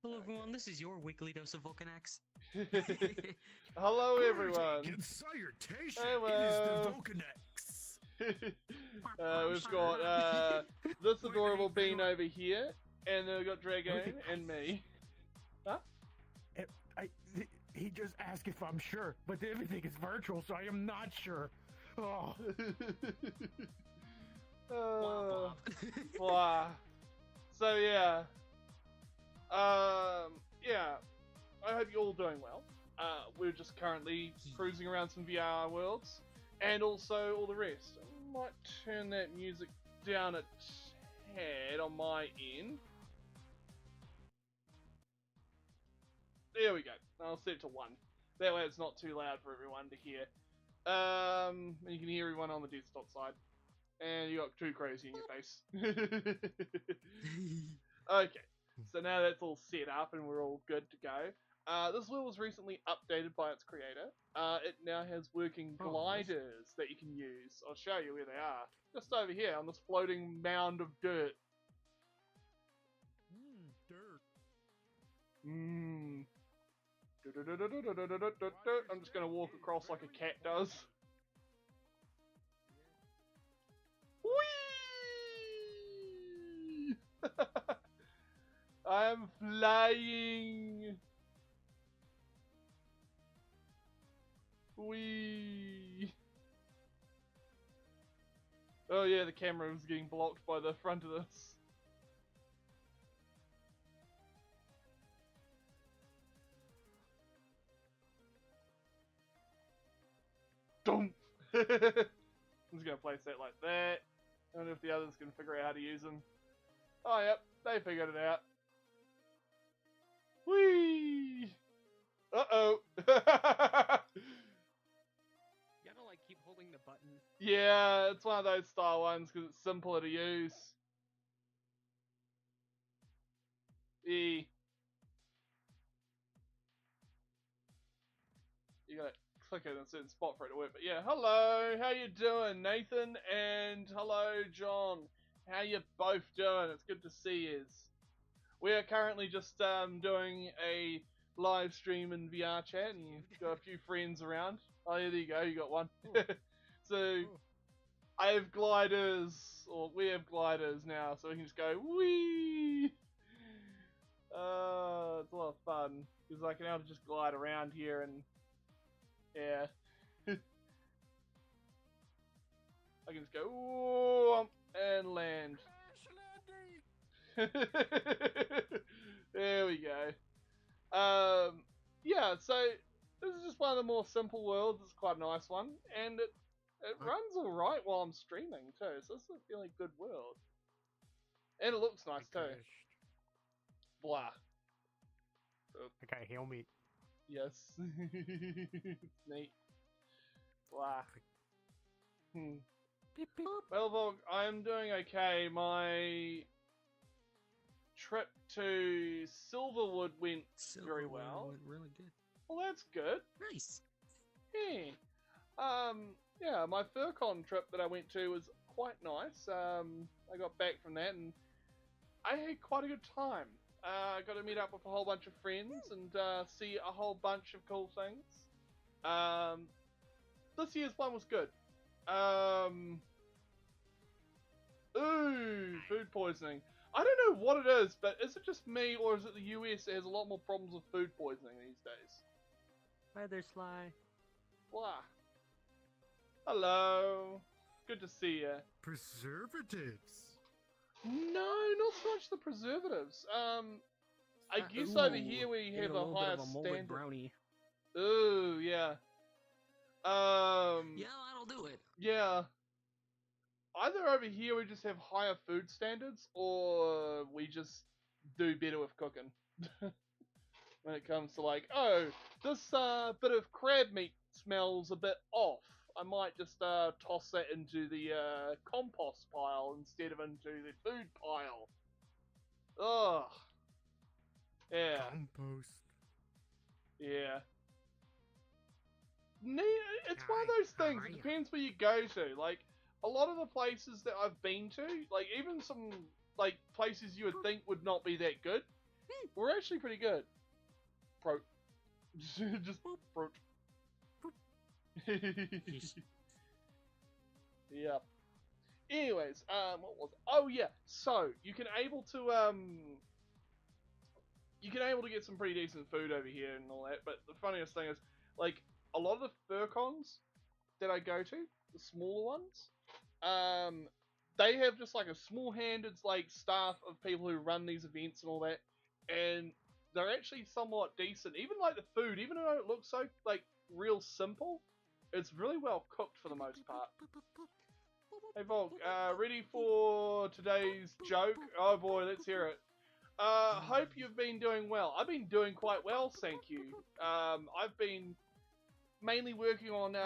Hello everyone, this is your weekly dose of Vulcanex. Hello everyone. Greetings, salutation. Hello. It is the Vulcanex. We've got this adorable bean over here, and then we've got Dragon and me. Huh? He just asked if I'm sure, but everything is virtual, so I am not sure. Oh. Blah. So yeah. Yeah. I hope you're all doing well. We're just currently cruising around some VR worlds, and also all the rest. I might turn that music down a tad on my end. There we go. I'll set it to 1. That way it's not too loud for everyone to hear. And you can hear everyone on the desktop side. And you got 2 crazy in your face. Okay. So now that's all set up and we're all good to go. This world was recently updated by its creator. It now has working gliders that you can use. I'll show you where they are. Just over here on this floating mound of dirt. Dirt. I'm just going to walk across like a cat does. Whee! I am flying. Whee! Oh yeah, the camera was getting blocked by the front of this. Dum! I'm just gonna place that like that. I don't know if the others can figure out how to use them. Oh yep, they figured it out. Whee! Uh-oh! You gotta like keep holding the button. Yeah, it's one of those style ones because it's simpler to use. E. You gotta click it in a certain spot for it to work. But yeah, hello, how you doing, Nathan? And hello, John. How you both doing? It's good to see yous. We are currently just doing a live stream in VR chat and got a few friends around. Oh yeah, there you go, you got one. So I have gliders, or we have gliders now, so we can just go whee. It's a lot of fun because I can now just glide around here and yeah. I can just go whoa, and land. There we go. Yeah, so this is just one of the more simple worlds. It's quite a nice one, and it runs alright while I'm streaming too, so this is a really good world. And it looks nice too. Blah. Okay, helmet. Yes. It's neat. Blah. Well, Vog, I'm doing okay. My trip to Silverwood went very well. Went really good. Well, that's good. Nice. Yeah. Yeah, my FurCon trip that I went to was quite nice. I got back from that and I had quite a good time. I got to meet up with a whole bunch of friends and see a whole bunch of cool things. This year's one was good. Ooh, food poisoning. I don't know what it is, but is it just me or is it the US that has a lot more problems with food poisoning these days? Hi there, Sly. Blah. Hello. Good to see you. Preservatives. No, not so much the preservatives. I guess over here we have a higher standard. Brownie. Ooh, yeah. Yeah, that'll do it. Yeah. Either over here we just have higher food standards, or we just do better with cooking. When it comes to like, oh, this bit of crab meat smells a bit off. I might just toss that into the compost pile instead of into the food pile. Ugh. Yeah. Compost. Yeah. It's one of those things. It depends where you go to. Like, a lot of the places that I've been to, like, even some, like, places you would think would not be that good, we're actually pretty good. Pro. Just pro. Yep. Anyways, what was it? Oh yeah, so you can able to get some pretty decent food over here and all that, but the funniest thing is, like, a lot of the fur cons that I go to, the smaller ones, they have just like a small-handed like staff of people who run these events and all that, and they're actually somewhat decent. Even like the food, even though it looks so like real simple, it's really well cooked for the most part. Hey Volk, ready for today's joke? Oh boy, let's hear it. Hope you've been doing well. I've been doing quite well, thank you. I've been mainly working on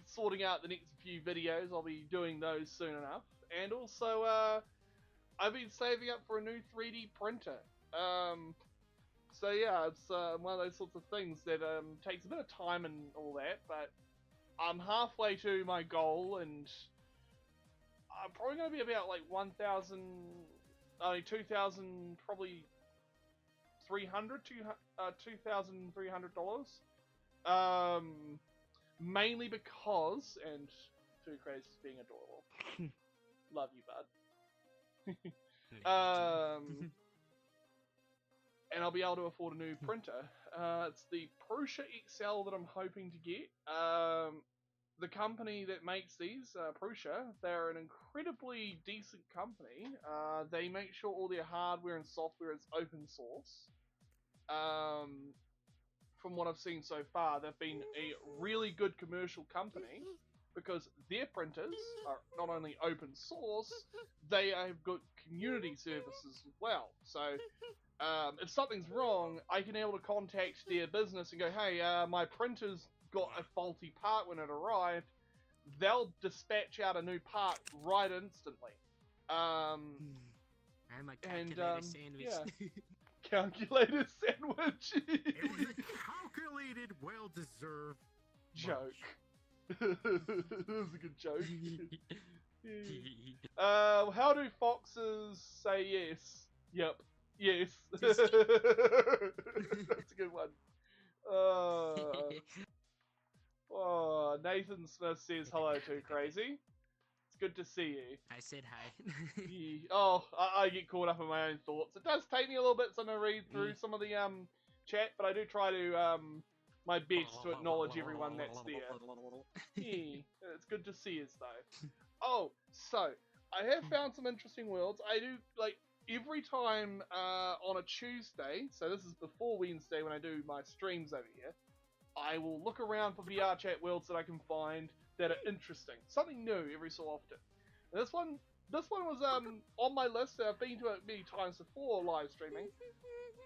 sorting out the next few videos. I'll be doing those soon enough. And also, I've been saving up for a new 3D printer. So yeah, it's one of those sorts of things that takes a bit of time and all that, but I'm halfway to my goal, and I'm probably going to be about like 2,000, probably $2,300. Mainly because, and Too Crazy is being adorable. Love you, bud. And I'll be able to afford a new printer. It's the Prusa XL that I'm hoping to get. The company that makes these, Prusa, they're an incredibly decent company. They make sure all their hardware and software is open source. From what I've seen so far, they've been a really good commercial company because their printers are not only open source, they have good community services as well. So if something's wrong, I can be able to contact their business and go, hey, my printer's got a faulty part when it arrived. They'll dispatch out a new part right instantly. I'm a calculator sandwich. Yeah. Calculator sandwich. It was a calculated, well-deserved joke. That was a good joke. How do foxes say yes? Yep. Yes. That's a good one. Oh, Nathan Smith says hello to Crazy. It's good to see you. I said hi. I get caught up in my own thoughts. It does take me a little bit to read through some of the chat, but I do try to my best to acknowledge everyone that's there. Yeah, it's good to see us though. Oh, so I have found some interesting worlds. I do like every time on a Tuesday. So this is before Wednesday when I do my streams over here. I will look around for VRChat worlds that I can find that are interesting, something new every so often. And this one was on my list. I've been to it many times before live streaming,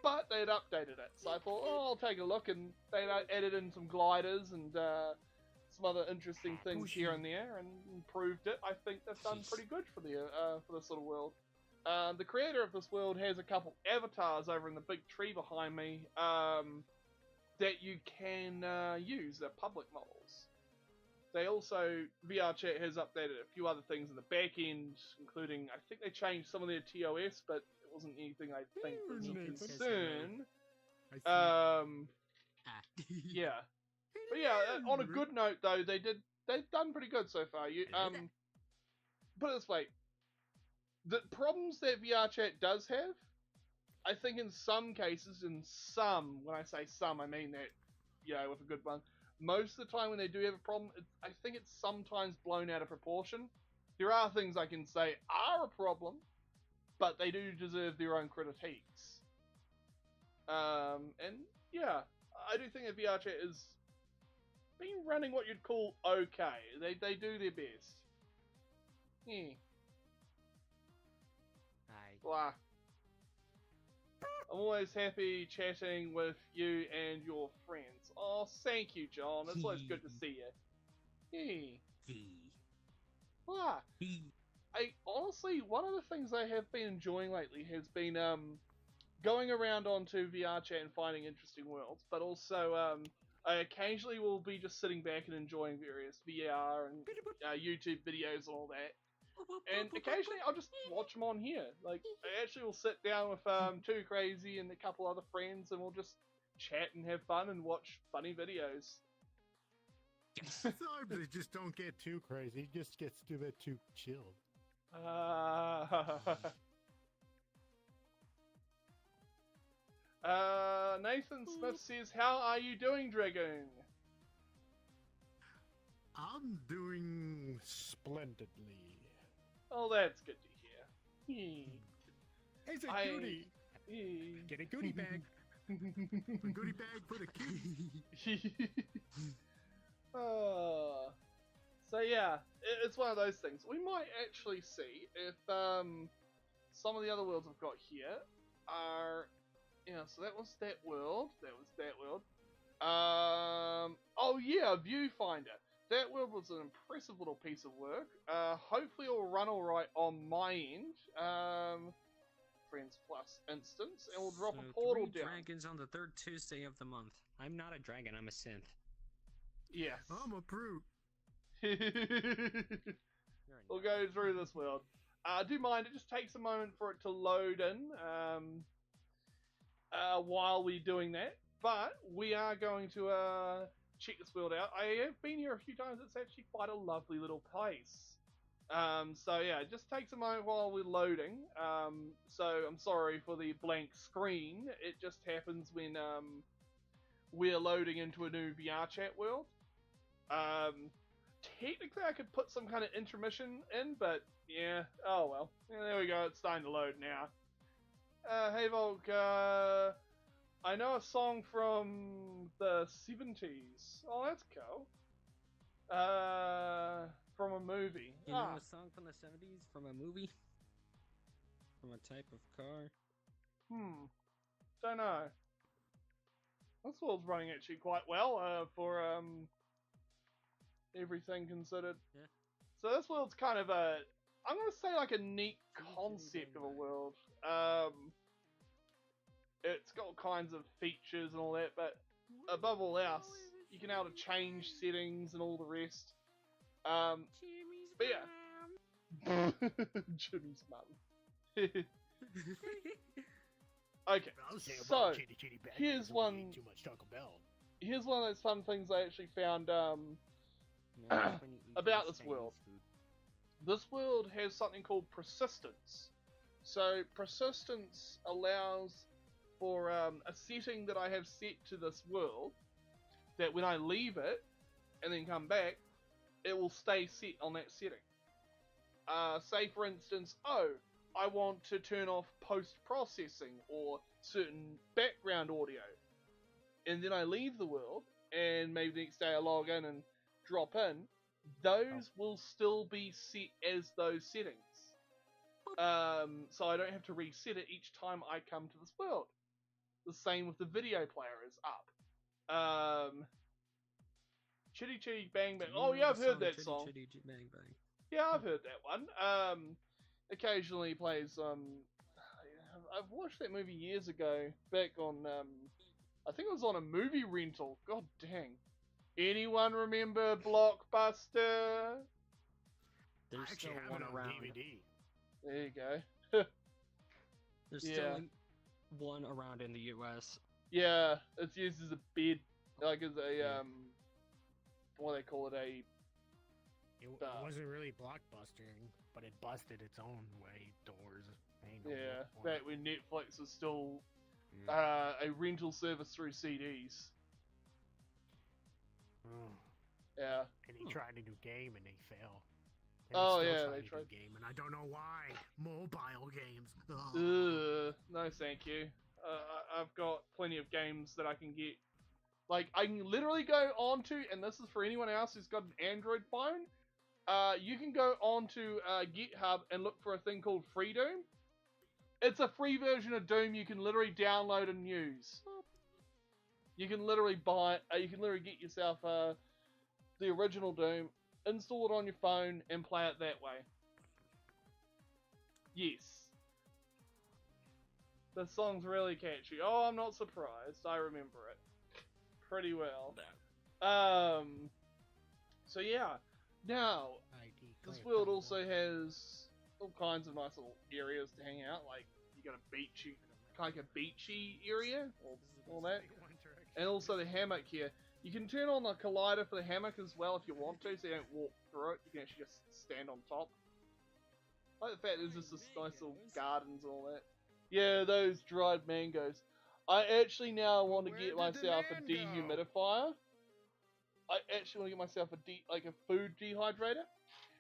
but they had updated it, so I thought, I'll take a look, and they added in some gliders and some other interesting things here and there, and improved it. I think they've done pretty good for this sort of world. The creator of this world has a couple avatars over in the big tree behind me that you can use. They're public models. They also, VRChat has updated a few other things in the back end, including, I think they changed some of their TOS, but it wasn't anything I think was of concern. Yeah. But yeah, on a good note though, they've done pretty good so far. Put it this way, the problems that VRChat does have, I think in some cases, when I say some, I mean that, with a good one, most of the time when they do have a problem, I think it's sometimes blown out of proportion. There are things I can say are a problem, but they do deserve their own critiques. And yeah, I do think that VRChat has been running what you'd call okay. They do their best. Yeah. Blah. I'm always happy chatting with you and your friends. Oh, thank you, John. It's always good to see you. Blah. Honestly, one of the things I have been enjoying lately has been going around onto VRChat and finding interesting worlds, but also I occasionally will be just sitting back and enjoying various VR and YouTube videos and all that. And occasionally I'll just watch them on here. Like, I actually will sit down with Too Crazy and a couple other friends, and we'll just chat and have fun and watch funny videos. Sometimes they just don't get too crazy. It just gets a bit too chilled. Nathan Smith says, "How are you doing, Dragoon?" I'm doing splendidly. Oh, that's good to hear. It's a goodie. Get a goodie bag. A goodie bag for the kids. So yeah, it's one of those things. We might actually see if some of the other worlds I've got here are, so that was that world. Oh yeah, Viewfinder. That world was an impressive little piece of work. Hopefully it'll run alright on my end. Friends Plus instance, and we'll drop a portal down. Dragons on the third Tuesday of the month. I'm not a dragon, I'm a synth. Yes. I'm a brute. We'll go through this world. Do mind, it just takes a moment for it to load in while we're doing that. But we are going to check this world out. I have been here a few times. It's actually quite a lovely little place. So yeah, it just takes a moment while we're loading. So I'm sorry for the blank screen. It just happens when we're loading into a new vrchat world. Technically I could put some kind of intermission in, but yeah, oh well. Yeah, there we go, it's starting to load now. Hey Volk, I know a song from the 70s. Oh, that's cool. From a movie. You know a song from the 70s? From a movie? From a type of car? Don't know. This world's running actually quite well for everything considered. Yeah. So this world's kind of a, I'm going to say like a neat concept of a world. It's got all kinds of features and all that, but above all else, you can be able to change settings and all the rest. But yeah. Jimmy's mum. Okay, so here's one. Here's one of those fun things I actually found about this world. This world has something called persistence. So persistence allows for a setting that I have set to this world, that when I leave it and then come back, it will stay set on that setting. Say for instance, I want to turn off post-processing or certain background audio, and then I leave the world, and maybe the next day I log in and drop in, those will still be set as those settings. So I don't have to reset it each time I come to this world. The same with the video player is up. Chitty Chitty Bang Bang. Oh yeah, I've heard that song. Chitty Chitty Bang Bang. Yeah, I've heard that one. Occasionally plays. I've watched that movie years ago, back on. I think it was on a movie rental. God dang. Anyone remember Blockbuster? There's still one around. DVD. There you go. There's still one around in the US. Yeah, it's used as a bed, like as a what do they call it? It wasn't really blockbustering, but it busted its own way doors. Yeah, back when Netflix was still a rental service through CDs. Yeah. And he tried a new game and they failed. They tried a game, and I don't know why. Mobile games. No, thank you. I've got plenty of games that I can get. Like, I can literally go onto, and this is for anyone else who's got an Android phone, you can go onto GitHub and look for a thing called Free Doom. It's a free version of Doom you can literally download and use. You can literally buy, you can literally get yourself the original Doom, install it on your phone, and play it that way. Yes. The song's really catchy. Oh, I'm not surprised. I remember it pretty well. So yeah. Now, this world also has all kinds of nice little areas to hang out. Like you got a beachy, kind of like a beachy area, or all that, and also the hammock here. You can turn on the collider for the hammock as well if you want to, so you don't walk through it. You can actually just stand on top. I like the fact there's just this nice little gardens and all that. Yeah, those dried mangoes. I actually now want to get myself a dehumidifier. I actually want to get myself a food dehydrator,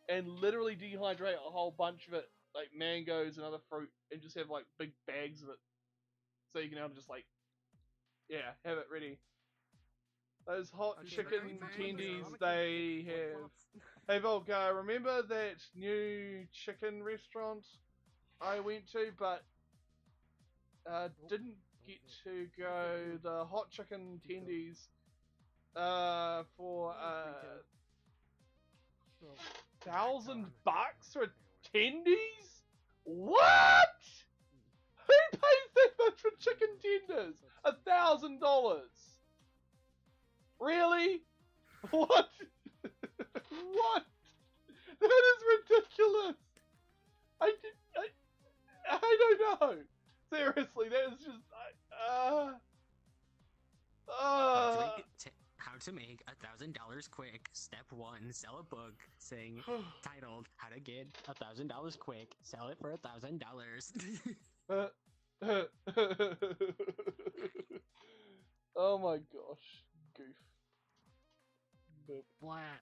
and literally dehydrate a whole bunch of it, like mangoes and other fruit, and just have like big bags of it, so you can have just like, yeah, have it ready. Those hot chicken tendies they have. Hey Volk, remember that new chicken restaurant I went to, but didn't get to go? The hot chicken tendies for $1,000 for tendies? What? Who pays that much for chicken tenders? $1,000? Really? What? What? That is ridiculous. I don't know. Seriously, that is just How to make $1,000 quick. Step 1: sell a book saying titled "How to Get $1,000 Quick." Sell it for $1,000. Oh my gosh, goof. Boop. What?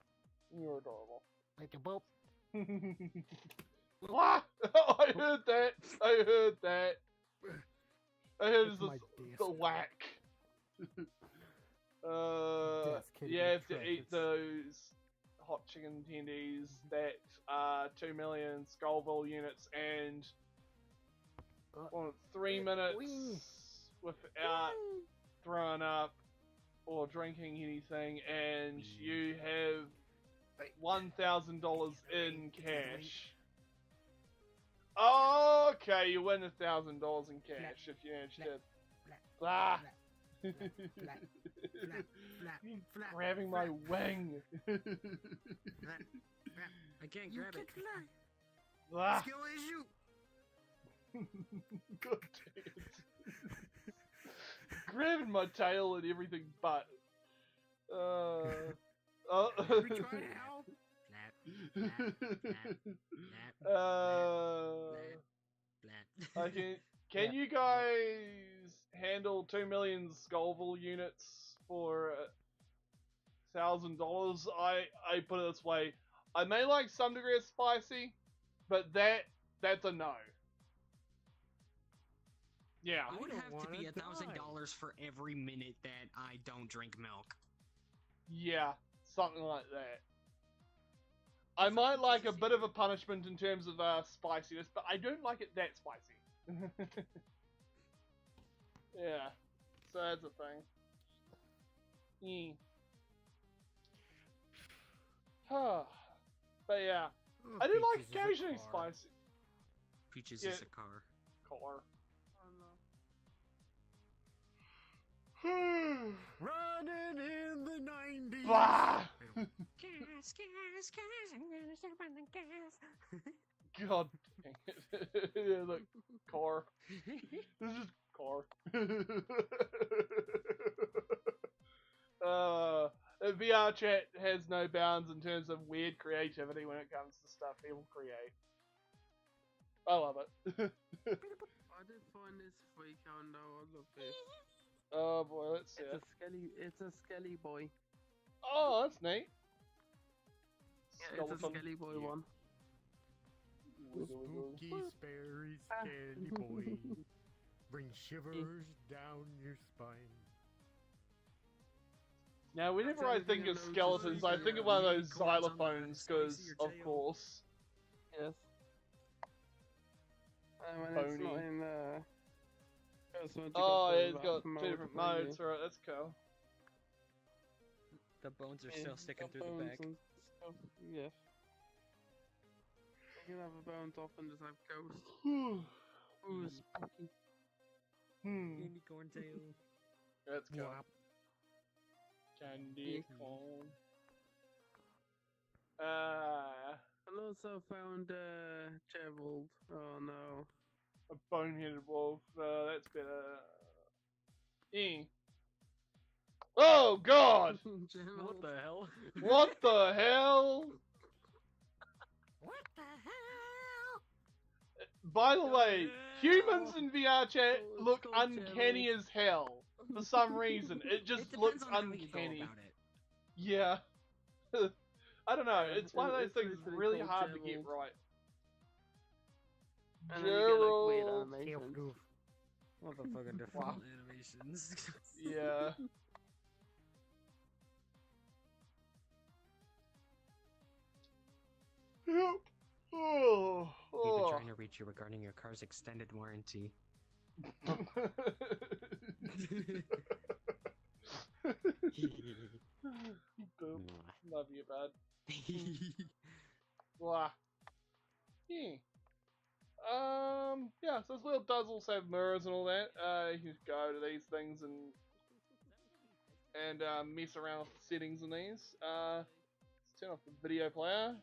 You're adorable. Like a boop. What? Oh, I heard that. I heard that. I heard the whack. You have to eat those hot chicken tendies that are 2 million Scoville units and 3 minutes without throwing up or drinking anything, and you have $1,000 in cash. Oh, okay, you win $1,000 in cash if you manage to. Blah. Grabbing my wing. I can't grab it. Blah. Skill issue. God damn it. Grabbing my tail and everything but. We try to help. Can you guys handle 2 million Scoville units for $1,000? I put it this way: I may like some degree of spicy, but that's a no. Yeah. It would have to be $1,000 for every minute that I don't drink milk. Yeah, something like that. I might like a bit of a punishment in terms of spiciness, but I don't like it that spicy. Yeah, so that's a thing. But yeah, I do like occasionally spicy. Peaches is a car. Car. Running in the 90s. Blah! Gas, I'm gonna step on the gas. God dang it. Yeah, look, car. This is car. VR chat has no bounds in terms of weird creativity when it comes to stuff he will create. I love it. I did find this freak on though. I love this. Oh boy, let's see it. It's a skelly boy. Oh, that's neat. Yeah, it's a skelly boy one. Spooky, sperry, skelly boy. Bring shivers down your spine. Now, whenever I think of skeletons, I think of one of those xylophones, because, of course. Yes. When Bony. it's not in Oh, yeah, it's got 2 different modes for it, that's cool. The bones are still sticking through the back. Yes. You can have a bones off and just have ghosts. Ooh, spooky. Candy corn tail. That's cool. Whop. Candy corn. And I also found Gerald. Oh no. A boneheaded wolf. That's better. Oh God! Gerald. What the hell? What the hell? What the hell? By the way, humans hell? in VR chat Oh, it's look called uncanny Gerald. as hell. For some reason, it just It looks depends on how you go uncanny. about it. Yeah. I don't know. It's one of those It's things literally really called hard to get Gerald. right. And then you get like weird Gerald. animations. Motherfucking different Wow. animations. Yeah. Yep. Oh. We've been Oh. trying to reach you regarding your car's extended warranty. Boop. Love you, bud. Blah. Yeah. Yeah, so this wheel does also have mirrors and all that. You can just go to these things and mess around with the settings in these. Let's turn off the video player.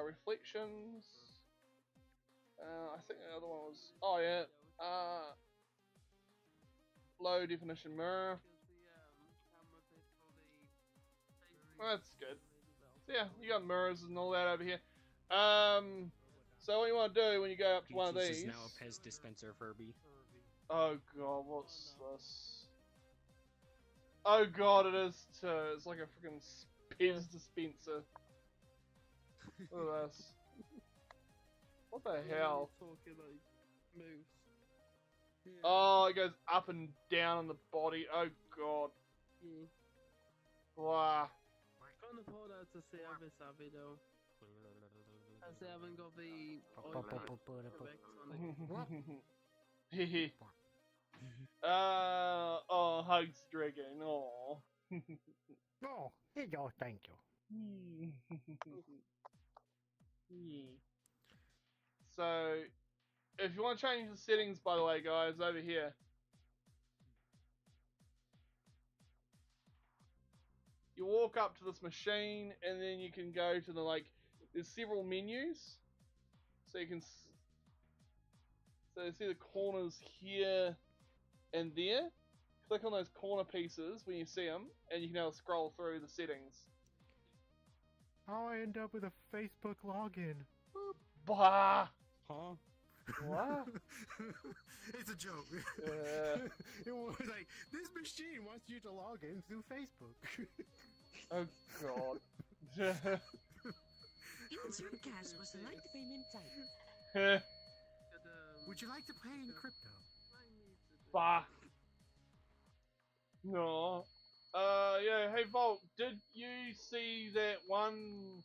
Reflections. I think the other one was, oh yeah. Low definition mirror. That's good. So yeah, you got mirrors and all that over here. So what you want to do when you go up to one of Peaches these? is now a Pez dispenser, Furby. Oh god, what's this? Oh god, it is too. It's like a freaking Pez dispenser. Look at this. What the hell? Talking like moves. Yeah. Oh, it goes up and down on the body. Oh god. Yeah. Wow. Can't afford that to service that video. As they haven't got the effects on it. Hehe. Oh, hugs Dragon. Oh. Oh, here you go, thank you. So, if you want to change the settings, by the way, guys, over here. You walk up to this machine, and then you can go to the, like, there's several menus. So you can, so you see the corners here and there. Click on those corner pieces when you see them, and you can now scroll through the settings. How I end up with a Facebook login? Bah! Huh? What? It's a joke. Yeah. It was like, this machine wants you to log in through Facebook. Oh god. Insert cash was select payment type. But, Would you like to pay in crypto? Bah. No. Yeah, hey Volt, did you see that one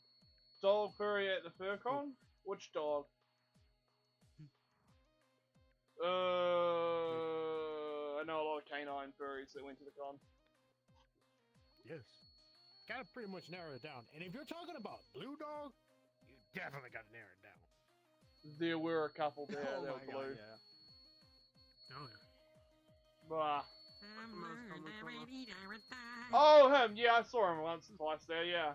dog furry at the FurCon? Which dog? I know a lot of canine furries that went to the con. Yes. Gotta pretty much narrow it down. And if you're talking about blue dog, you definitely gotta narrow it down. There were a couple there Oh that my were blue. God, yeah. Oh, yeah. Bah. Oh, Oh, him! Yeah, I saw him once or twice there, yeah.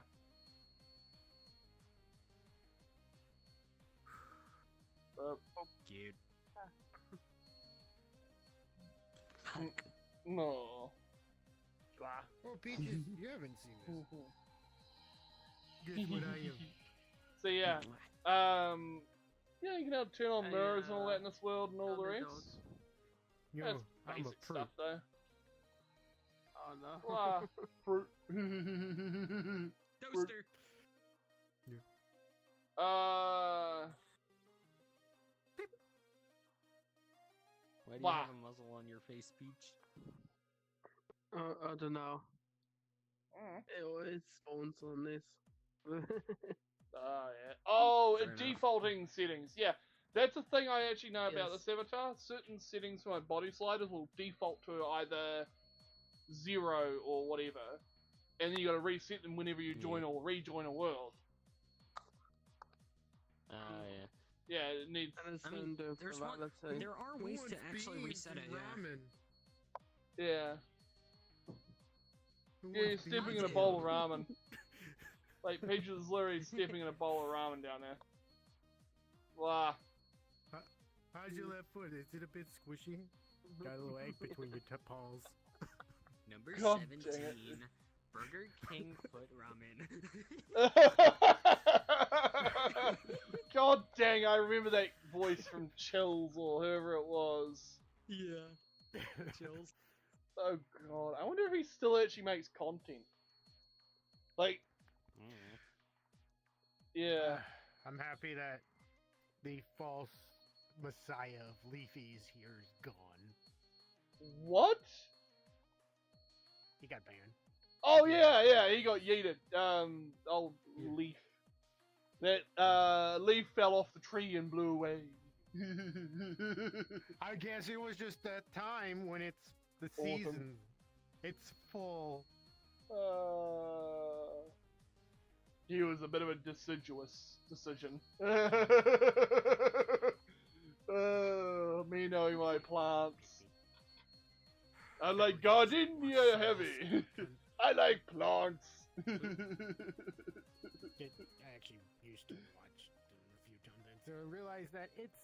Cute. No. Blah. Oh, Peaches, you haven't seen this. Guess what I am? So yeah, yeah, you can now turn on Hey, mirrors and all that in this world and all the other rest. dogs. Yo, That's I'm a basic prude. stuff though. Oh no. Blah. Fruit. Toaster. Why do you Wah. have a muzzle on your face, Peach? I don't know. It always spawns on this. Oh yeah. Oh, Fair enough. defaulting settings. Yeah, that's a thing I actually know about Yes. this avatar. Certain settings for my body sliders will default to either 0 or whatever, and then you got to reset them whenever you join or rejoin a world. Yeah. Yeah, it needs. And it's I mean, under there's one. virality. There are Who ways to wants actually beans reset and it. Yeah. ramen? Yeah. Who Yeah, you're wants stepping beans in a and bowl of ramen. Like, Peaches is literally stepping in a bowl of ramen down there. Wow. How's your left foot? Is it a bit squishy? Got a little egg between your paws. Number God dang 17, Burger King foot ramen. God dang, I remember that voice from Chills or whoever it was. Yeah. Chills. Oh god, I wonder if he still actually makes content. Like, yeah. I'm happy that the false messiah of Leafy's here is gone. What? He got banned. Oh yeah, he got yeeted. Old Yeah. Leaf. That leaf fell off the tree and blew away. I guess it was just that time when it's the Autumn. season. It's full. He was a bit of a deciduous decision. Me knowing my plants. I like gardenia heavy. I like plants. I actually used to watch them a few times, so I realized that it's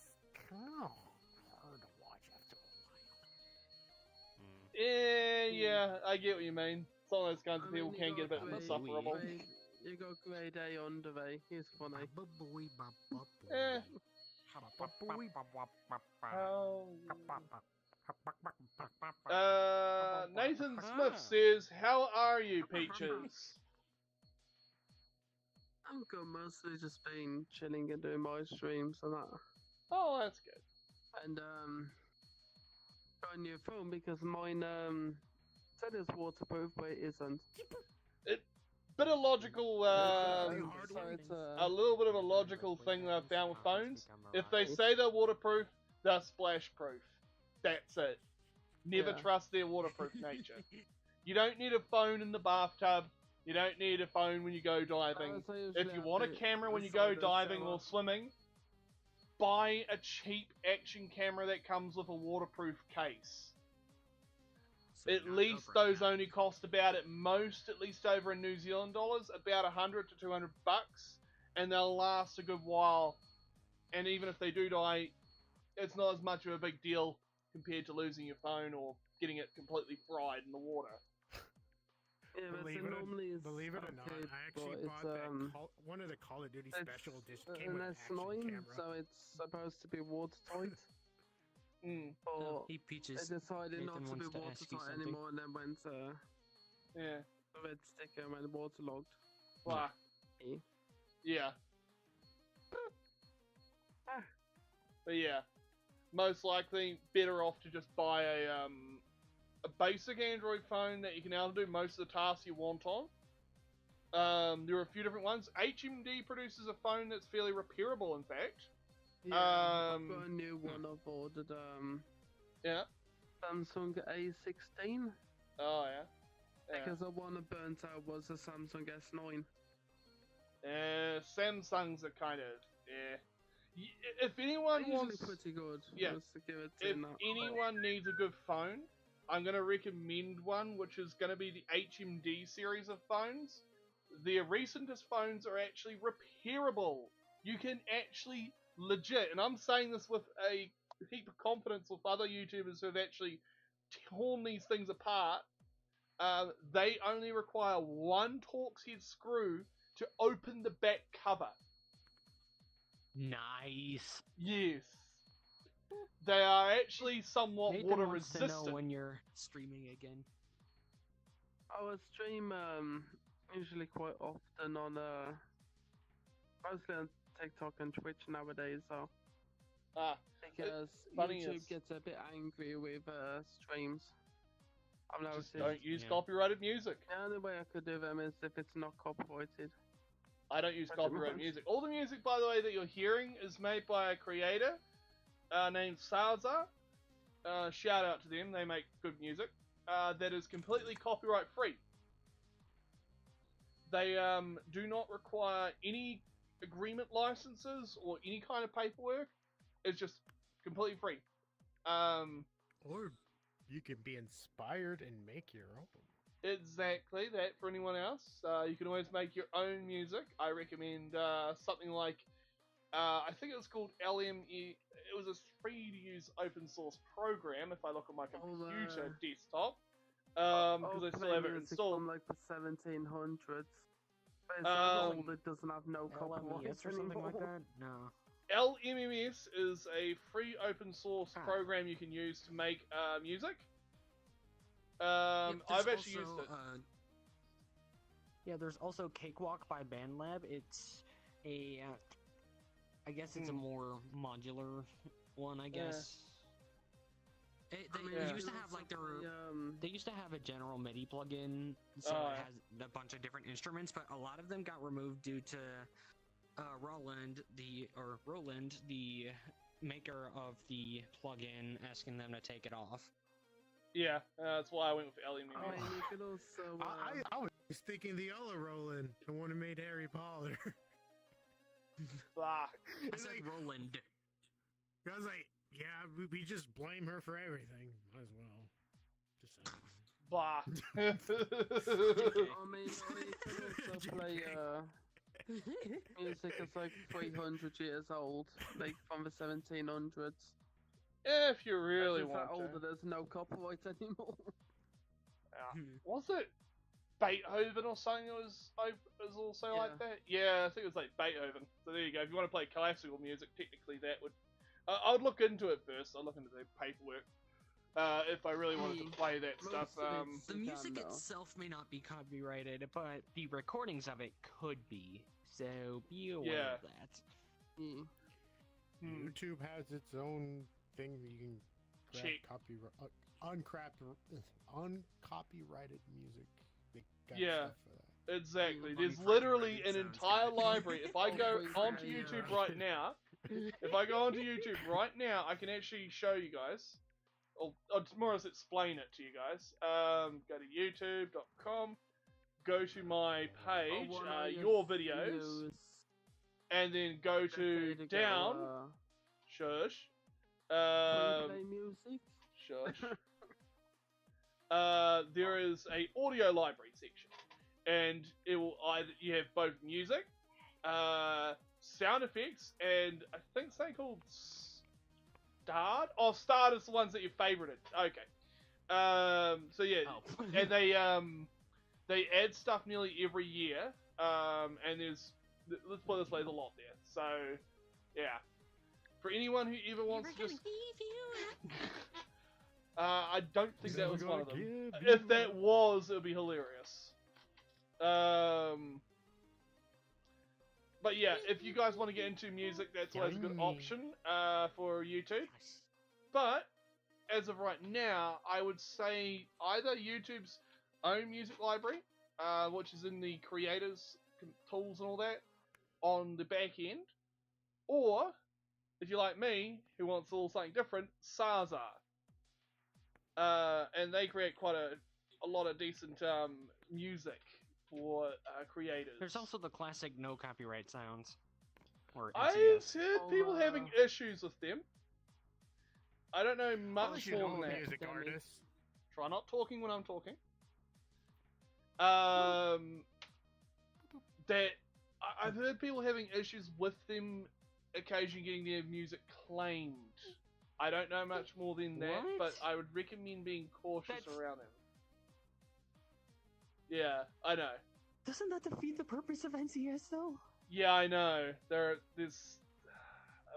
kind of hard to watch after a while. Yeah, I get what you mean. Some of those kinds of I mean, people you can get a got bit Grey- insufferable. You got Grade A on the way. He's funny. Eh. Nathan Smith says, "How are you, Peaches?" I'm good, mostly just been chilling and doing my streams and that. Oh, that's good. And got a new phone because mine said it's waterproof, but it isn't. Bit of logical, So it's, a little bit of a logical thing that I've found with phones. If they say they're waterproof, they're splash proof. That's it. Never Yeah. trust their waterproof nature. You don't need a phone in the bathtub. You don't need a phone when you go diving. so usually If you I want a put it camera when you beside go the diving shower. or swimming, buy a cheap action camera that comes with a waterproof case. So At not least GoPro those now. only cost about, at most, at least over in New Zealand dollars, about $100 to $200, and they'll last a good while. And even if they do die, it's not as much of a big deal compared to losing your phone or getting it completely fried in the water. Yeah, but Believe so it or- normally it's Believe it or not, okay, I actually but bought that one of the Call of Duty it's, special edition came and with an it's action annoying, camera. so it's supposed to be watertight. Mm, But Hey, I Peaches. decided not Nathan to be wants to ask you watertight something. anymore, and then went yeah. the red sticker and went waterlogged. Wow. Eh. Yeah. Ah. But yeah, most likely better off to just buy a basic Android phone that you can now do most of the tasks you want on. There are a few different ones. HMD produces a phone that's fairly repairable, in fact. Yeah, I've got a Um, new one I've ordered. Yeah. Samsung A16 Oh yeah. Yeah. because the one that burnt out was a Samsung S9. Samsungs are kind of If They're anyone usually wants, pretty good. yeah. Just to give it to if that. anyone needs a good phone, I'm gonna recommend one, which is gonna be the HMD series of phones. Their recentest phones are actually repairable. You can actually legit, and I'm saying this with a heap of confidence with other YouTubers who have actually torn these things apart. They only require one Torx head screw to open the back cover. Nice. Yes. They are actually somewhat Nathan water wants to resistant. know when you're streaming again. I would stream usually quite often on mostly on TikTok and Twitch nowadays. So Ah, because funny YouTube is- gets a bit angry with streams. I've noticed. just don't use yeah. copyrighted music. The only way I could do them is if it's not copyrighted. I don't use Pretty much. copyright music. All the music, by the way, that you're hearing is made by a creator named Salza. Shout out to them. They make good music. That is completely copyright free. They do not require any agreement licenses or any kind of paperwork. It's just completely free. Or you can be inspired and make your own. Exactly that for anyone else. You can always make your own music. I recommend something like, I think it was called LME. It was a free to use open source program if I look at my computer desktop. Because I still have it installed. From like the 1700s. But it doesn't have no copyright LMES or something like that? No. LMMS is a free open source program you can use to make music. I've actually used it. Yeah, there's also Cakewalk by BandLab. It's a, I guess it's a more modular one, I guess. They used to have like they used to have a general MIDI plugin, so it has a bunch of different instruments, but a lot of them got removed due to Roland, the maker of the plugin, asking them to take it off. Yeah, that's why I went with LME. I mean, you could also. I was thinking the other Roland, the one who made Harry Potter. Blah. I said like, Roland. I was like, yeah, we just blame her for everything. Might as well. Just saying. Blah. I mean, you can also play music that's like 300 years old, like from the 1700s. If you really want that older, there's no copyright anymore. Was it Beethoven or something that was also like that? Yeah, I think it was like Beethoven. So there you go. If you want to play classical music, technically that would... I would look into it first. I'll look into the paperwork. If I really wanted to play that stuff. The music itself may not be copyrighted, but the recordings of it could be. So be aware of that. YouTube has its own thing that you can grab uncopyrighted music. They got stuff for that. Exactly. There's literally an entire library. If I go onto YouTube right now, I can actually show you guys. Or more as explain it to you guys. Go to youtube.com, go to my page, your videos, and then go to down. Shush. Play music. Shush. There is a audio library section, and it will you have both music, sound effects, and I think something called Start. Oh, Start is the ones that you favorited. Okay. So yeah, and they add stuff nearly every year. And let's put it this way, there's a lot there. So yeah. For anyone who ever wants to just... I don't think that was one of them. If that was, it would be hilarious. But yeah, if you guys want to get into music, that's always a good option for YouTube. But, as of right now, I would say either YouTube's own music library, which is in the creators tools and all that, on the back end, or... if you're like me, who wants a little something different, Saza. And they create quite a lot of decent music for creators. There's also the classic no copyright sounds. Or I've heard people having issues with them. I don't know much more than that. Music artists. Try not talking when I'm talking. That I've heard people having issues with them occasionally getting their music claimed. I don't know much more than that, but I would recommend being cautious around them. Yeah, I know. Doesn't that defeat the purpose of NCS though? Yeah, I know. I'm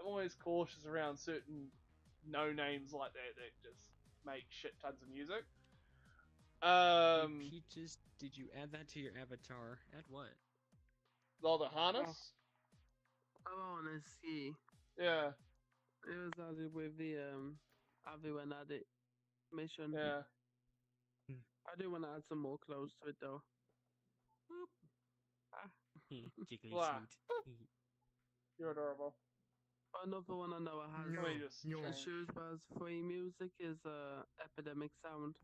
always cautious around certain no-names like that just make shit tons of music. Peaches, did you add that to your avatar? Add what? Oh, the harness? Honestly. Yeah. It was added with the everyone added mission. Yeah. I do want to add some more clothes to it though. Jiggly Blah. sweet. You're adorable. Another one I know has issues with free music is Epidemic Sound,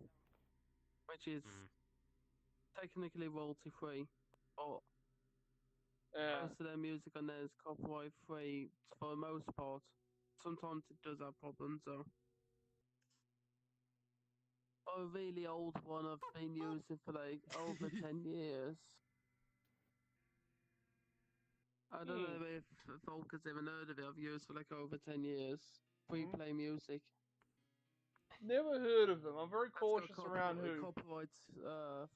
which is technically royalty free, but most of their music on there is copyright free for the most part. Sometimes it does have problems though. a really old one I've been using for like over 10 years. I don't know if folk has even heard of it. I've used for like over 10 years. Free play music. Never heard of them. I'm very cautious around who. Copyrights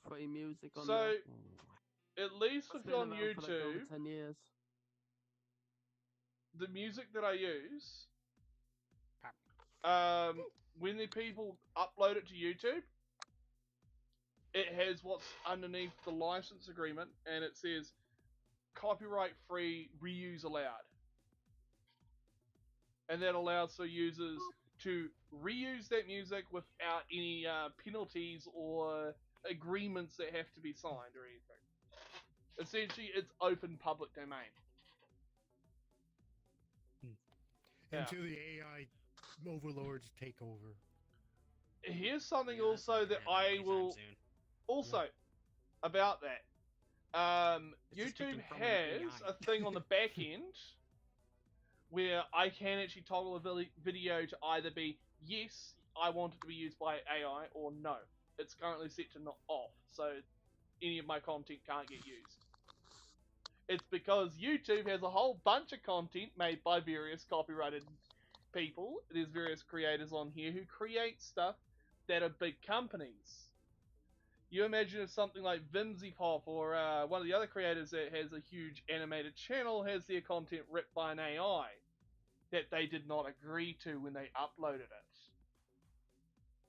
free music on so, there. at least if you're on YouTube, for like over 10 years. The music that I use, when the people upload it to YouTube, it has what's underneath the license agreement, and it says copyright-free reuse allowed. And that allows for users to reuse that music without any penalties or agreements that have to be signed or anything. Essentially, it's open public domain. Until the AI overlords take over. Here's something also that I will... Also, about that. YouTube has a thing on the back end where I can actually toggle a video to either be, yes, I want it to be used by AI, or no. It's currently set to not off, so any of my content can't get used. It's because YouTube has a whole bunch of content made by various copyrighted people. There's various creators on here who create stuff that are big companies. You imagine if something like VimsyPop or one of the other creators that has a huge animated channel has their content ripped by an AI that they did not agree to when they uploaded it.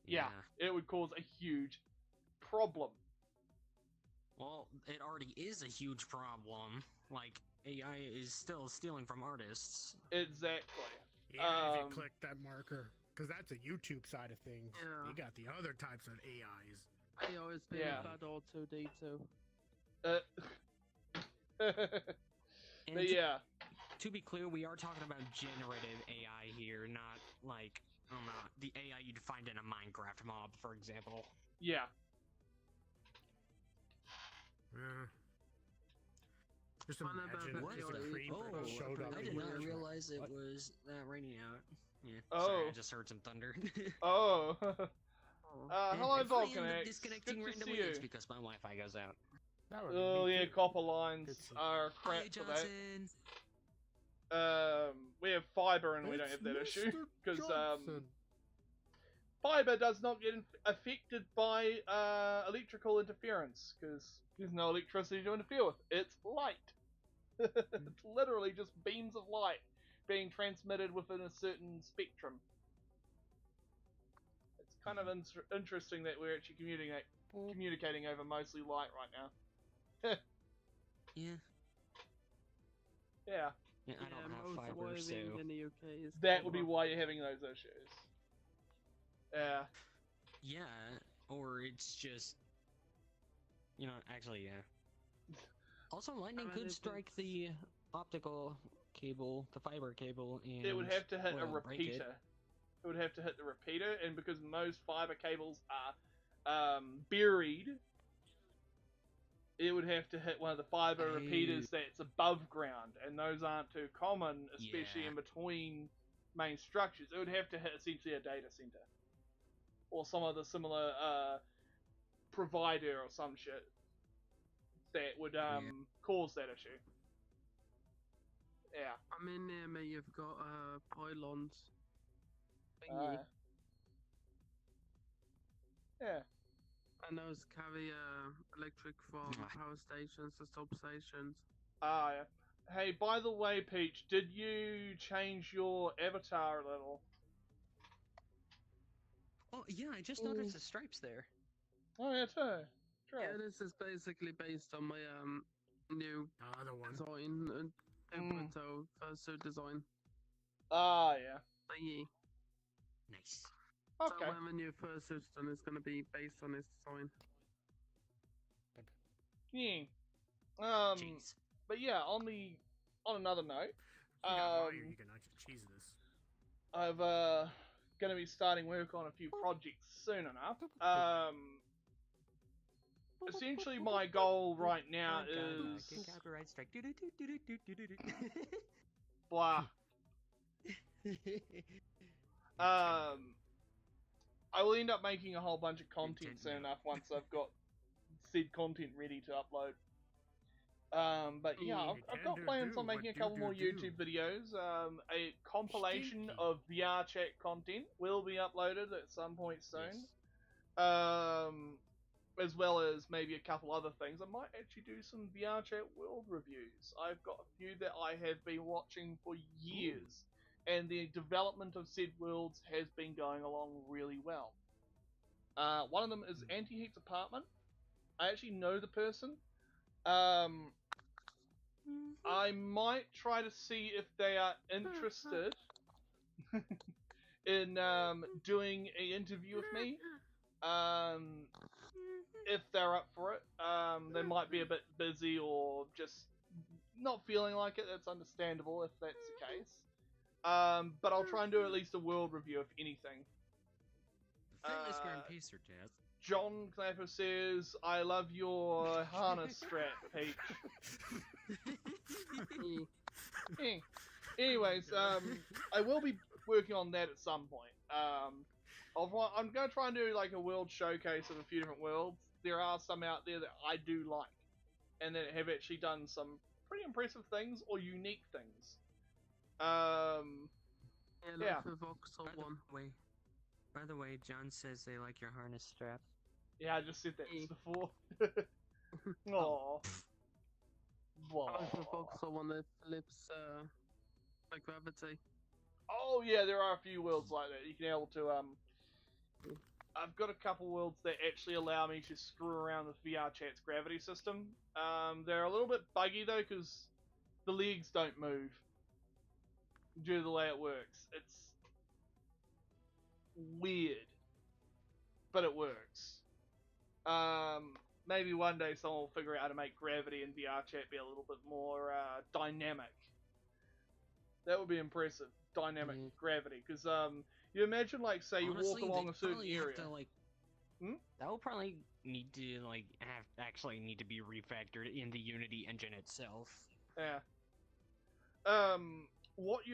Yeah, it would cause a huge problem. Well, it already is a huge problem. Like, AI is still stealing from artists. Exactly. Yeah, if you click that marker. Because that's a YouTube side of things. Yeah. You got the other types of AIs. AI is being bad or 2D2. But yeah. To be clear, we are talking about generative AI here, not like the AI you'd find in a Minecraft mob, for example. Yeah. Just imagine what if a creeper showed up. I did not realize it was raining out. Yeah. Sorry, I just heard some thunder. Hello, Volcanic. Disconnecting randomly. It's because my Wi-Fi goes out. Oh yeah, copper lines are crap for that. We have fiber and we don't have that issue because fiber does not get affected by electrical interference because there's no electricity to interfere with. It's light. It's literally just beams of light being transmitted within a certain spectrum. It's kind of interesting that we're actually communicating over mostly light right now. Yeah. Yeah. Yeah, I don't have fiber, so in the UK is that would be why you're having those issues. Yeah. Yeah, or it's just, actually, yeah. Also, lightning could strike the optical cable, the fiber cable, and it would have to hit a It repeater. It would have to hit the repeater, and because most fiber cables are buried, it would have to hit one of the fiber repeaters that's above ground, and those aren't too common, especially in between main structures. It would have to hit essentially a data center, or some other similar provider or some shit that would cause that issue. Yeah. I mean, near me you've got pylons. Yeah. And those carry electric from power stations to substations. Ah, yeah. Hey, by the way, Peach, did you change your avatar a little? Oh, yeah, I just noticed the stripes there. Oh, yeah, too. Sure. Yeah, this is basically based on my new design and Temperito fursuit design. Ah, yeah. Yeah. Nice. Okay. So when the new fursuit's done, it's going to be based on this design. Yeah. Jeez. But yeah, on another note, you can actually cheese this. I've going to be starting work on a few projects soon enough. Essentially, my goal right now is copyright strike. blah. I will end up making a whole bunch of content soon enough once I've got said content ready to upload. But yeah, I've got plans on making a couple more YouTube videos. A compilation of VRchat content will be uploaded at some point soon. As well as maybe a couple other things. I might actually do some VRchat world reviews. I've got a few that I have been watching for years, and the development of said worlds has been going along really well. One of them is Anti-Heat's apartment. I actually know the person. I might try to see if they are interested in doing an interview with me. If they're up for it. They might be a bit busy or just not feeling like it. That's understandable if that's the case. But I'll try and do at least a world review, if anything. John Clapper says, I love your harness strap, Peach. Anyways, I will be working on that at some point. I'm going to try and do like a world showcase of a few different worlds. There are some out there that I do like, and that have actually done some pretty impressive things or unique things. Yeah. By the way, John says they like your harness strap. Yeah, I just said that before. Aww. The voxel one that flips by gravity. Oh yeah, there are a few worlds like that. You can be able to I've got a couple worlds that actually allow me to screw around with VRchat's gravity system. They're a little bit buggy though, because the legs don't move due to the way it works. It's weird, but it works. Maybe one day someone will figure out how to make gravity in VRchat be a little bit more dynamic. That would be impressive. Dynamic gravity, because you imagine, like, say you walk along a certain area. That will probably need to need to be refactored in the Unity engine itself. Yeah. What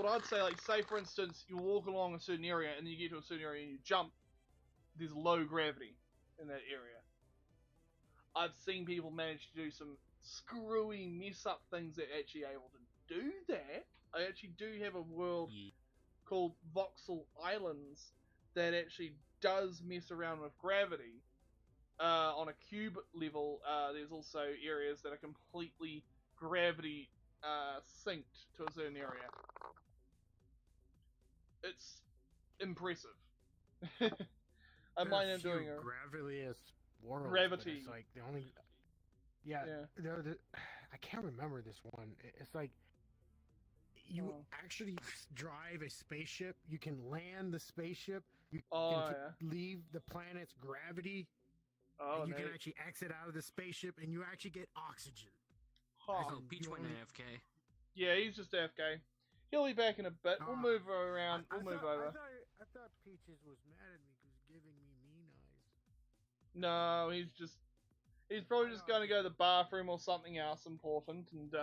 I'd say, like, say for instance, you walk along a certain area and then you get to a certain area and you jump. There's low gravity in that area. I've seen people manage to do some screwy mess up things that are actually able to do that. I actually do have a world called Voxel Islands that actually does mess around with gravity. On a cube level, there's also areas that are completely gravity synced to a certain area. It's impressive. I might end up doing a gravity-est world. Gravity. It's like the only. Yeah. I can't remember this one. It's like you actually drive a spaceship. You can land the spaceship. You can leave the planet's gravity. And you can actually exit out of the spaceship, and you actually get oxygen. Oh, Peach went AFK. Yeah, he's just AFK. He'll be back in a bit. We'll move around. We'll move over. I thought Peaches was mad at me because giving me mean eyes. No, he's probably just going to go to the bathroom or something else important, and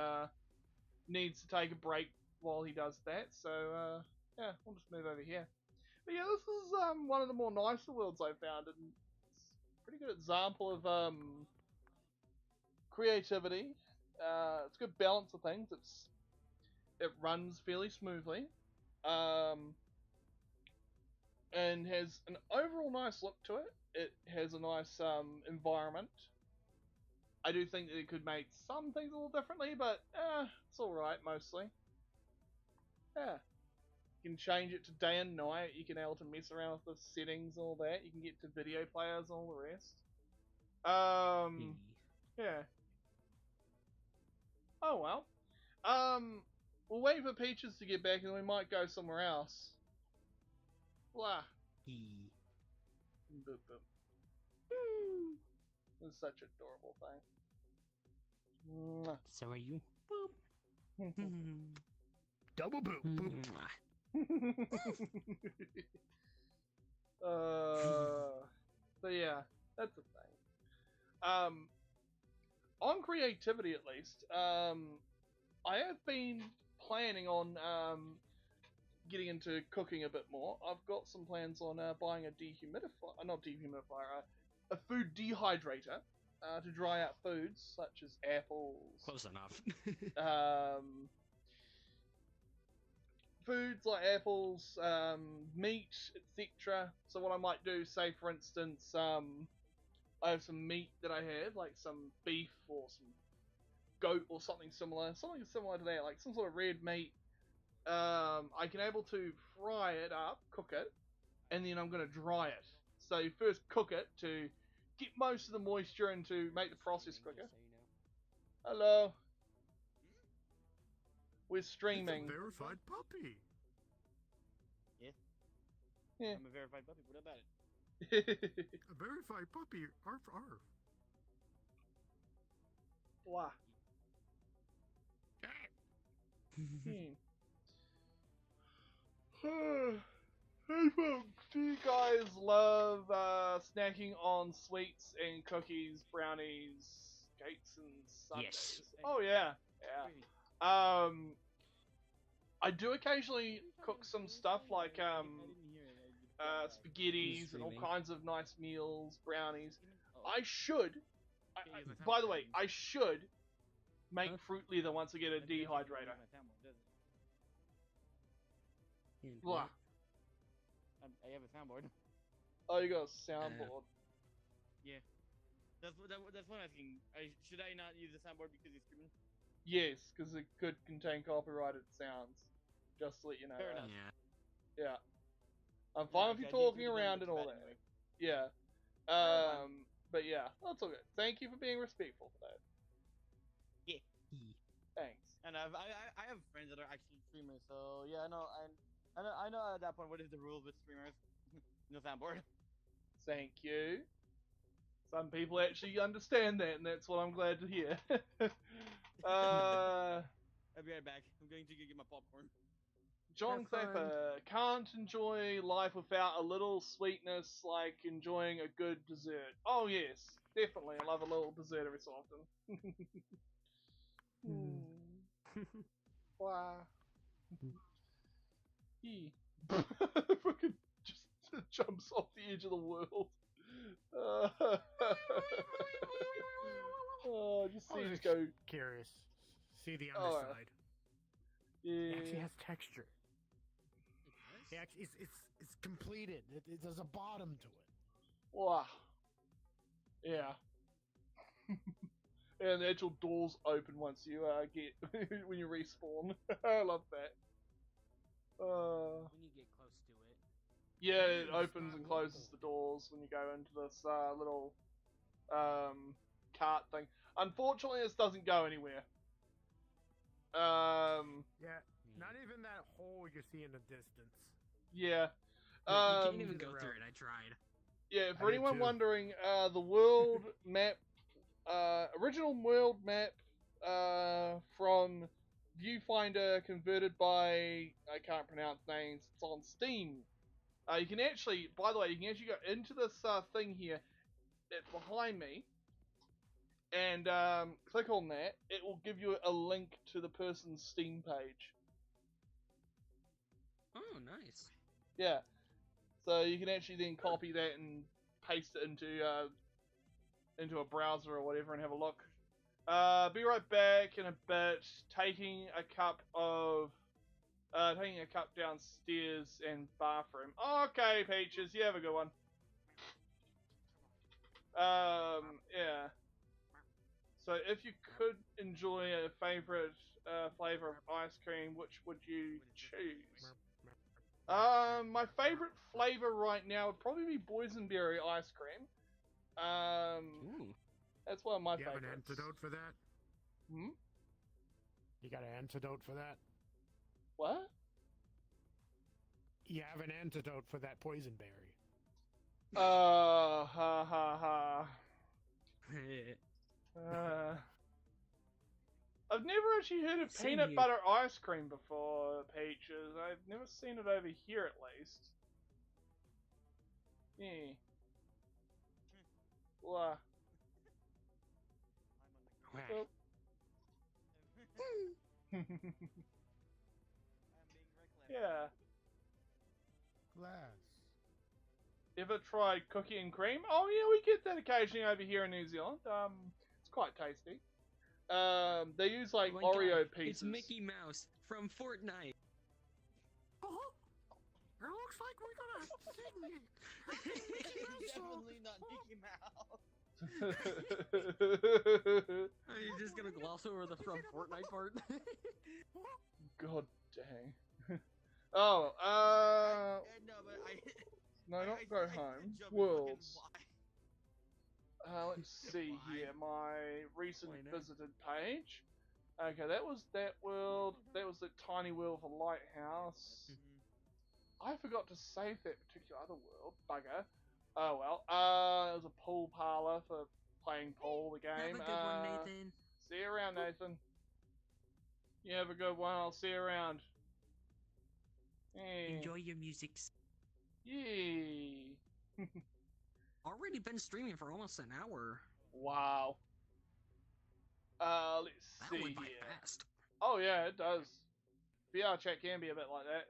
needs to take a break while he does that. So yeah, we'll just move over here. But yeah, this is one of the more nicer worlds I've found, and it's a pretty good example of creativity. It's a good balance of things. It runs fairly smoothly, and has an overall nice look to it. It has a nice environment. I do think that it could make some things a little differently, but it's alright mostly. Yeah. You can change it to day and night. You can be able to mess around with the settings and all that. You can get to video players and all the rest. Yeah. Oh well. We'll wait for Peaches to get back and we might go somewhere else. Blah. Boop boop. It's such an adorable thing. So are you? Boop. Double boop. Boop. So yeah, that's the thing. On creativity at least, I have been planning on getting into cooking a bit more, I've got some plans on buying a a food dehydrator to dry out foods such as apples. Close enough. Foods like apples, meat, etc. So what I might do, say for instance, I have some meat that I have, like some beef or some goat or something similar to that, like some sort of red meat. I can able to fry it up, cook it, and then I'm going to dry it. So you first cook it to get most of the moisture and to make the process quicker. Hello. We're streaming. It's a verified puppy. Yeah. I'm a verified puppy. What about it? A verified puppy. Arf arf. Blah. Hey folks, do you guys love snacking on sweets and cookies, brownies, cakes, and sundaes? Yes. Oh yeah, yeah. I do occasionally cook some stuff like spaghettis and all kinds of nice meals, brownies. I should. By the way, I should make fruit leather once I get a dehydrator. Blah. I have a soundboard. Oh, you got a soundboard. Yeah. That's what I'm asking. Should I not use the soundboard because he's screaming? Yes, because it could contain copyrighted sounds. Just to let you know. Fair enough. Yeah. I'm fine with you talking around and all that. Anyway. Yeah. But yeah, that's all good. Thank you for being respectful for that. Yeah. Thanks. And I have friends that are actually streamers, so yeah, I know at that point what is the rules with streamers. No soundboard. Thank you. Some people actually understand that, and that's what I'm glad to hear. I'll be right back. I'm going to go get my popcorn. John Clapper, can't enjoy life without a little sweetness, like enjoying a good dessert. Oh yes, definitely. I love a little dessert every so often. Wow. He fucking just jumps off the edge of the world. Oh, just see him go. Curious. See the underside. Yeah. It actually has texture. It actually, it's completed. There's a bottom to it. Wow. Yeah. And the actual doors open once you get when you respawn. I love that. When you get close to it. Yeah, it opens and closes the doors when you go into this little cart thing. Unfortunately, this doesn't go anywhere. Yeah, not even that hole you see in the distance. Yeah. You can't even go through it. I tried. Yeah, for anyone wondering, the world map, original world map from Viewfinder converted by, I can't pronounce names, it's on Steam. You can actually, by the way, you can actually go into this thing here that's behind me and click on that. It will give you a link to the person's Steam page. Oh, nice. Yeah. So you can actually then copy that and paste it into a browser or whatever and have a look. Be right back in a bit. Taking a cup downstairs and bathroom. Okay, Peaches, you have a good one. Yeah. So if you could enjoy a favorite flavor of ice cream, which would you choose? My favorite flavor right now would probably be boysenberry ice cream. Ooh. That's one of my favorites. You have an antidote for that? You got an antidote for that? What? You have an antidote for that poisonberry. Ha ha ha. I've never actually heard of peanut butter ice cream before, Peaches. I've never seen it over here, at least. Yeah. Blah. Oh. Yeah. glass. Ever tried cookie and cream? Oh yeah, we get that occasionally over here in New Zealand. It's quite tasty. They use like Oh my Oreo God, pieces. It's Mickey Mouse from Fortnite. It looks like we're gonna sing It's definitely not Mickey Mouse. Are you just gonna gloss over the from Fortnite part? God dang. Oh, No, but no, not go home. Worlds. Let's see here. My recent visited page. Okay, that was that world. That was the tiny world of a lighthouse. I forgot to save that particular other world. Bugger. Oh well. There's a pool parlor for playing pool, the game. Have a good one, Nathan. See you around, Nathan. You have a good one. I'll see you around. Hey. Enjoy your musics. Yay. Already been streaming for almost an hour. Wow. Let's That see went by here. fast. Oh yeah, it does. VRChat can be a bit like that.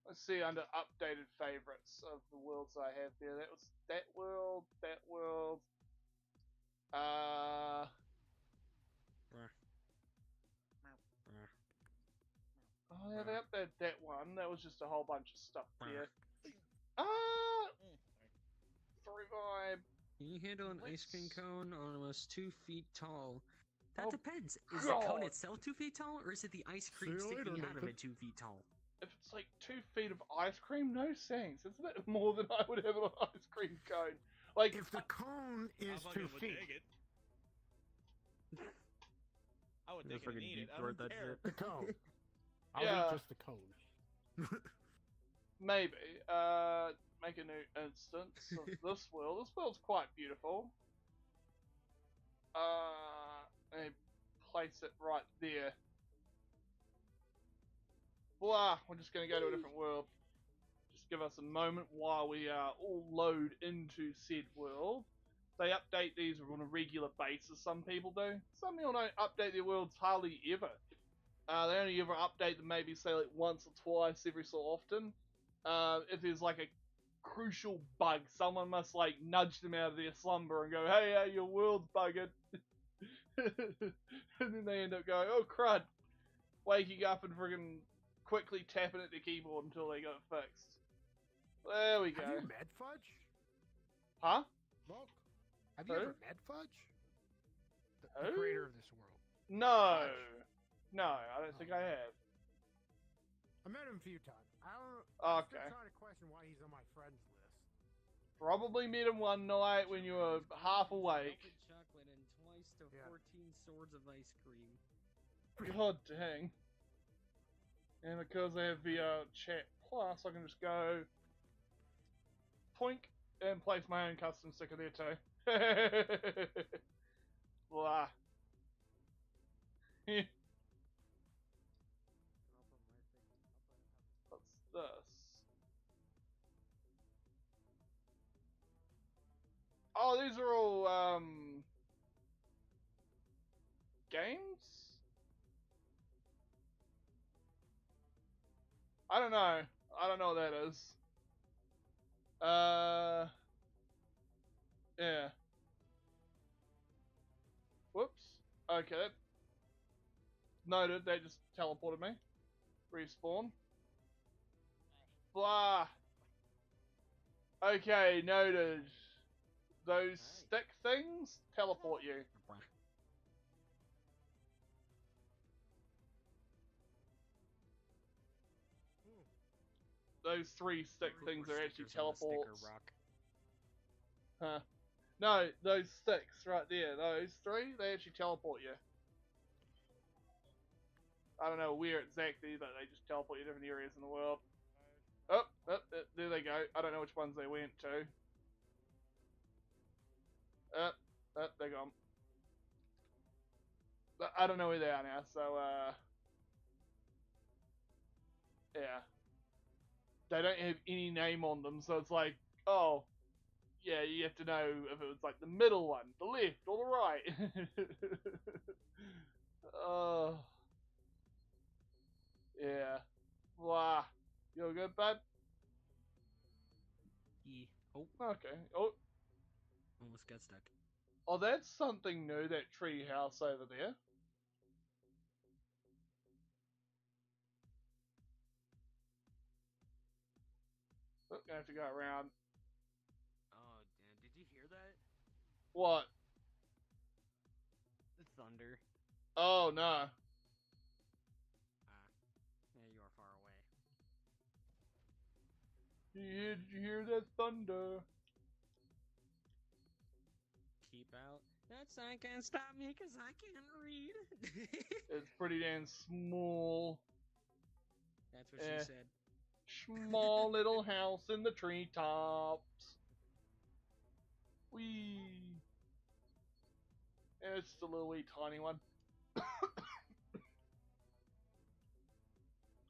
Let's see under updated favorites of the worlds I have there. That was that world, that world. Oh yeah, they updated that one. That was just a whole bunch of stuff there. Story vibe. Can you handle an ice cream cone almost 2 feet tall? That Oh, depends. Is God. the cone itself 2 feet tall, or is it the ice cream See you sticking later, out of Nathan. it 2 feet tall? If it's like 2 feet of ice cream, no thanks. It's a bit more than I would have an ice cream cone. Like If the cone is 2 feet, I would take it and eat it. I don't care. the cone. I'll Yeah. eat just the cone. maybe. Make a new instance of this world. This world's quite beautiful. And place it right there. Blah, we're just gonna go to a different world. Just give us a moment while we all load into said world. They update these on a regular basis, some people do. Some people don't update their worlds hardly ever. They only ever update them maybe say like once or twice every so often. If there's like a crucial bug, someone must like nudge them out of their slumber and go, hey, your world's buggered. And then they end up going, oh crud, waking up and friggin' quickly tapping at the keyboard until they got it fixed. There we go. Have you met Fudge? Huh? Look. Have you Who? ever met Fudge? The creator of this world. No. Fudge. No, I don't think I have. I met him a few times. I'm Okay. still trying to question why he's on my friends list. Probably met him one night when you were half awake. Chocolate and twice to Yeah. 14 swords of ice cream. God dang. And because I have VRChat Plus, I can just go poink and place my own custom sticker there too. Blah. What's this? Oh, these are all games? I don't know. I don't know what that is. Yeah. Whoops. Okay. Noted, they just teleported me. Respawn. Blah. Okay, noted. Those stick things teleport you. Those 3 stick things are actually teleports. Huh. No, those sticks right there, those 3, they actually teleport you. I don't know where exactly, but they just teleport you to different areas in the world. Oh, there they go. I don't know which ones they went to. They're gone. I don't know where they are now, so, yeah. They don't have any name on them, so it's like, oh, yeah, you have to know if it was like the middle one, the left, or the right. Oh. Yeah. Blah. You all good, babe? Yeah. Oh. Okay. Oh. Almost got stuck. Oh, that's something new, that tree house over there. Oh, gonna have to go around. Oh, did you hear that? What? The thunder. Oh, no. Yeah, you are far away. Did you hear that thunder? Keep out. That sign can't stop me because I can't read. It's pretty damn small. That's what she said. Small little house in the treetops. Wee. It's just a little wee tiny one.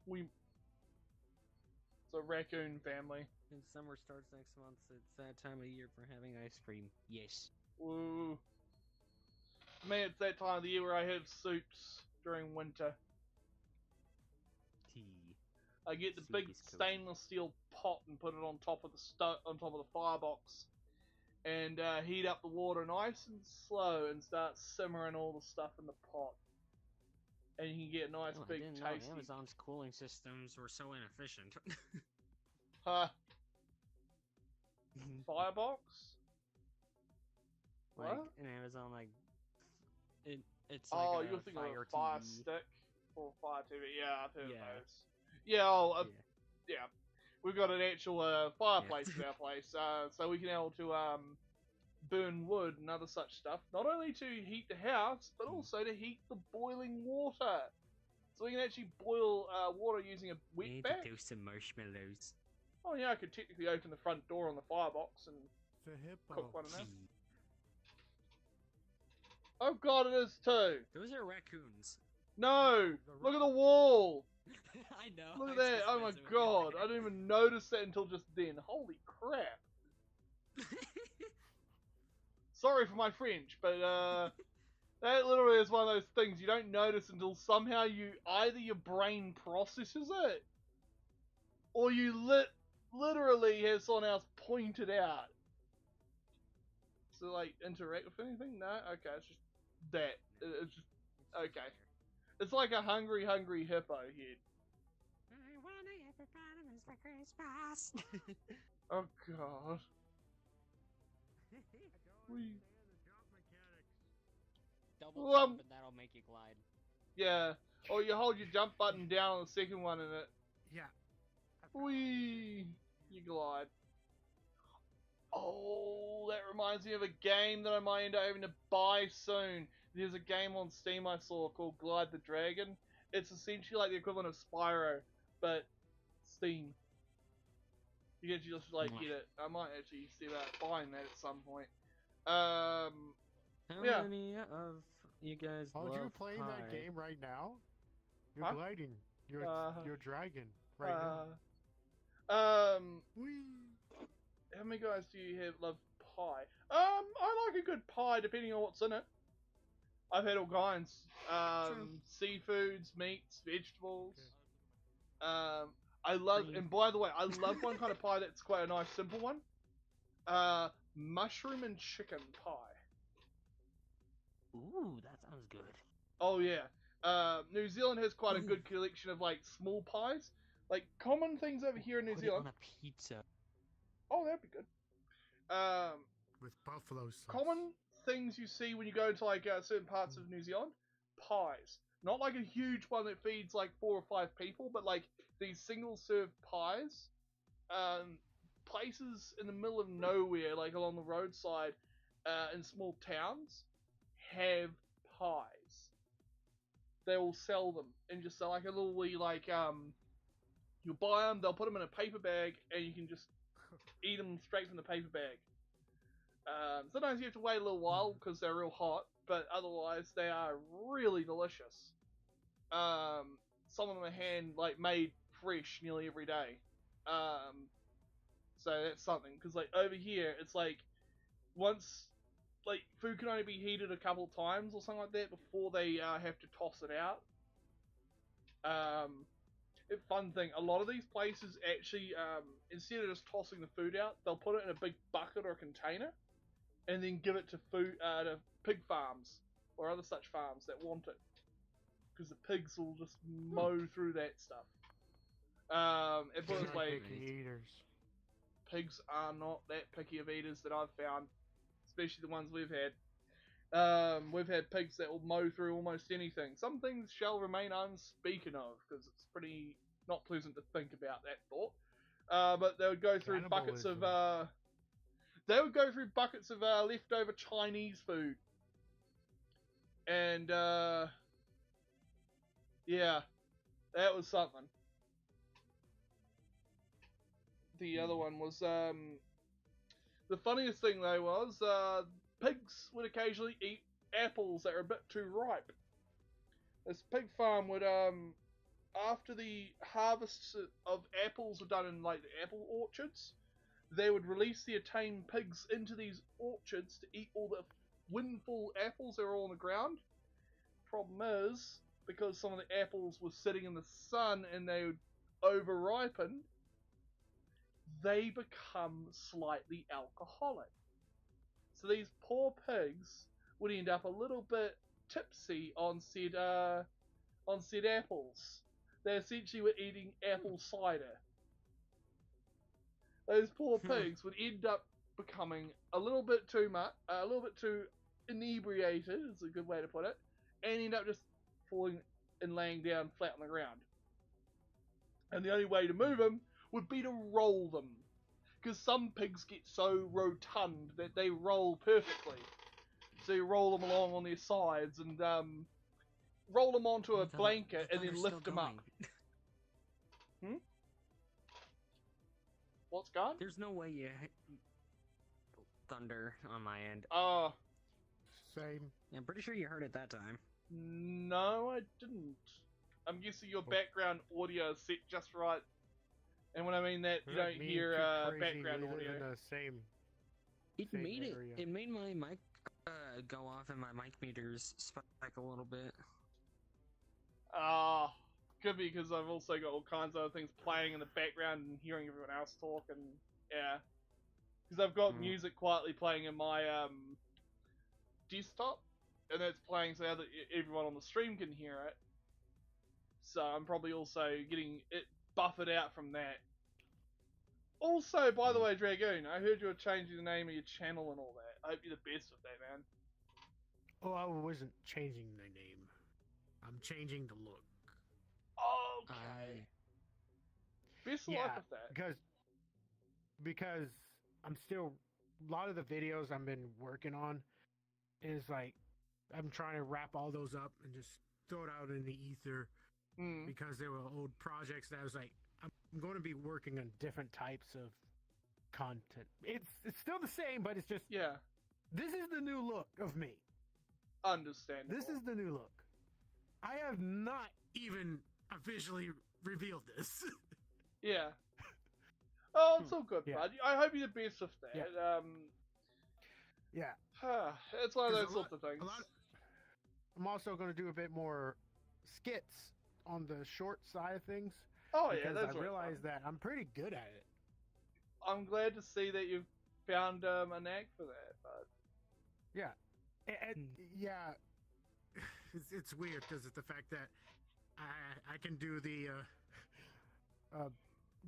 It's a raccoon family. And summer starts next month. It's that time of year for having ice cream. Yes. Woo. Man, it's that time of the year where I have soups during winter. Tea. I get the big stainless steel pot and put it on top of the firebox, and heat up the water nice and slow and start simmering all the stuff in the pot. And you can get a nice big tasty. I didn't know Amazon's cooling systems were so inefficient. Huh? Firebox? Like What? in Amazon, like it's oh, like you're thinking of a Fire Fire TV. Stick or Fire TV? Yeah, I've heard of Yeah. those. Yeah, yeah. We've got an actual fireplace in our place, so we can able to burn wood and other such stuff. Not only to heat the house, but also to heat the boiling water. So we can actually boil water using a wet Need back. to do some marshmallows. Oh yeah, I could technically open the front door on the firebox and cook one of them. Oh god, it is too! Those are raccoons. No! Look at the wall! I know. Look at that! Oh my god, I didn't even notice that until just then. Holy crap! Sorry for my French, but that literally is one of those things you don't notice until somehow either your brain processes it, or you literally have someone else point it out. So like interact with anything? No? Okay, it's just that. It's just okay. It's like a hungry hippo head. I want a hippopotamus for Christmas. Oh god. Double jump and that'll make you glide. Yeah. Or you hold your jump button down on the second one and it. Yeah. Whee! You glide. Oh, that reminds me of a game that I might end up having to buy soon. There's a game on Steam I saw called Glide the Dragon. It's essentially like the equivalent of Spyro, but Steam. You can just like get it. I might actually see about buying that at some point. How many of you guys love you're playing pie? that game right now? You're Huh? gliding. You're dragon right now. How many guys do you have love pie? I like a good pie depending on what's in it. I've had all kinds. Seafoods, meats, vegetables. I love, and by the way, I love one kind of pie that's quite a nice simple one. Mushroom and chicken pie. Ooh, that sounds good. Oh yeah. New Zealand has quite a good collection of like small pies. Like common things over here in New Zealand. Put it on a pizza. Oh, that'd be good. With buffalo sauce. Common things you see when you go to like certain parts of New Zealand, pies. Not like a huge one that feeds like 4 or 5 people, but like these single serve pies. Places in the middle of nowhere, like along the roadside, in small towns, have pies. They will sell them and just sell like a little wee like you buy them, they'll put them in a paper bag, and you can just eat them straight from the paper bag. Sometimes you have to wait a little while because they're real hot, but otherwise they are really delicious. Some of them are made fresh nearly every day. So that's something, because like over here it's like once like food can only be heated a couple times or something like that before they have to toss it out. fun thing. A lot of these places actually, instead of just tossing the food out, they'll put it in a big bucket or container, and then give it to to pig farms or other such farms that want it, because the pigs will just mow through that stuff. And put it this way, pigs are not that picky of eaters that I've found, especially the ones we've had. We've had pigs that will mow through almost anything. Some things shall remain unspeaken of, because it's pretty not pleasant to think about that thought. But they would go through buckets of leftover Chinese food, and yeah, that was something. The other one was the funniest thing though was pigs would occasionally eat apples that are a bit too ripe. This pig farm would, after the harvests of apples were done in like the apple orchards, they would release their tame pigs into these orchards to eat all the windfall apples that were all on the ground. Problem is, because some of the apples were sitting in the sun and they would over-ripen, they become slightly alcoholic. So these poor pigs would end up a little bit tipsy on said apples. They essentially were eating apple cider. Those poor pigs would end up becoming a little bit too inebriated, is a good way to put it, and end up just falling and laying down flat on the ground. And the only way to move them would be to roll them, because some pigs get so rotund that they roll perfectly. So you roll them along on their sides and roll them onto a blanket and then lift them up. What's gone? There's no way you thunder on my end. Same. Yeah, I'm pretty sure you heard it that time. No, I didn't. I'm guessing your background audio is set just right. And when I mean that, you don't hear background audio. In the same It made my mic go off and my mic meters spike a little bit. Could be because I've also got all kinds of other things playing in the background and hearing everyone else talk, and yeah. Because I've got music quietly playing in my desktop, and that's playing so that everyone on the stream can hear it. So I'm probably also getting it buffered out from that. Also, by the way, Dragoon, I heard you were changing the name of your channel and all that. I hope you're the best with that, man. Oh, I wasn't changing the name. I'm changing the look. Okay. Best of luck with that. Because I'm still, a lot of the videos I've been working on is like, I'm trying to wrap all those up and just throw it out in the ether, because they were old projects that I was like, I'm going to be working on different types of content. It's still the same, but it's just, this is the new look of me. Understandable. This is the new look. I have not even officially revealed this. Yeah. Oh, it's all good, bud. I hope you're the best with that. It's one of those sorts of things. I'm also going to do a bit more skits on the short side of things. Oh, yeah, that's I realize that I'm pretty good at it. I'm glad to see that you've found a knack for that, bud. Yeah. It's weird because of the fact that I can do the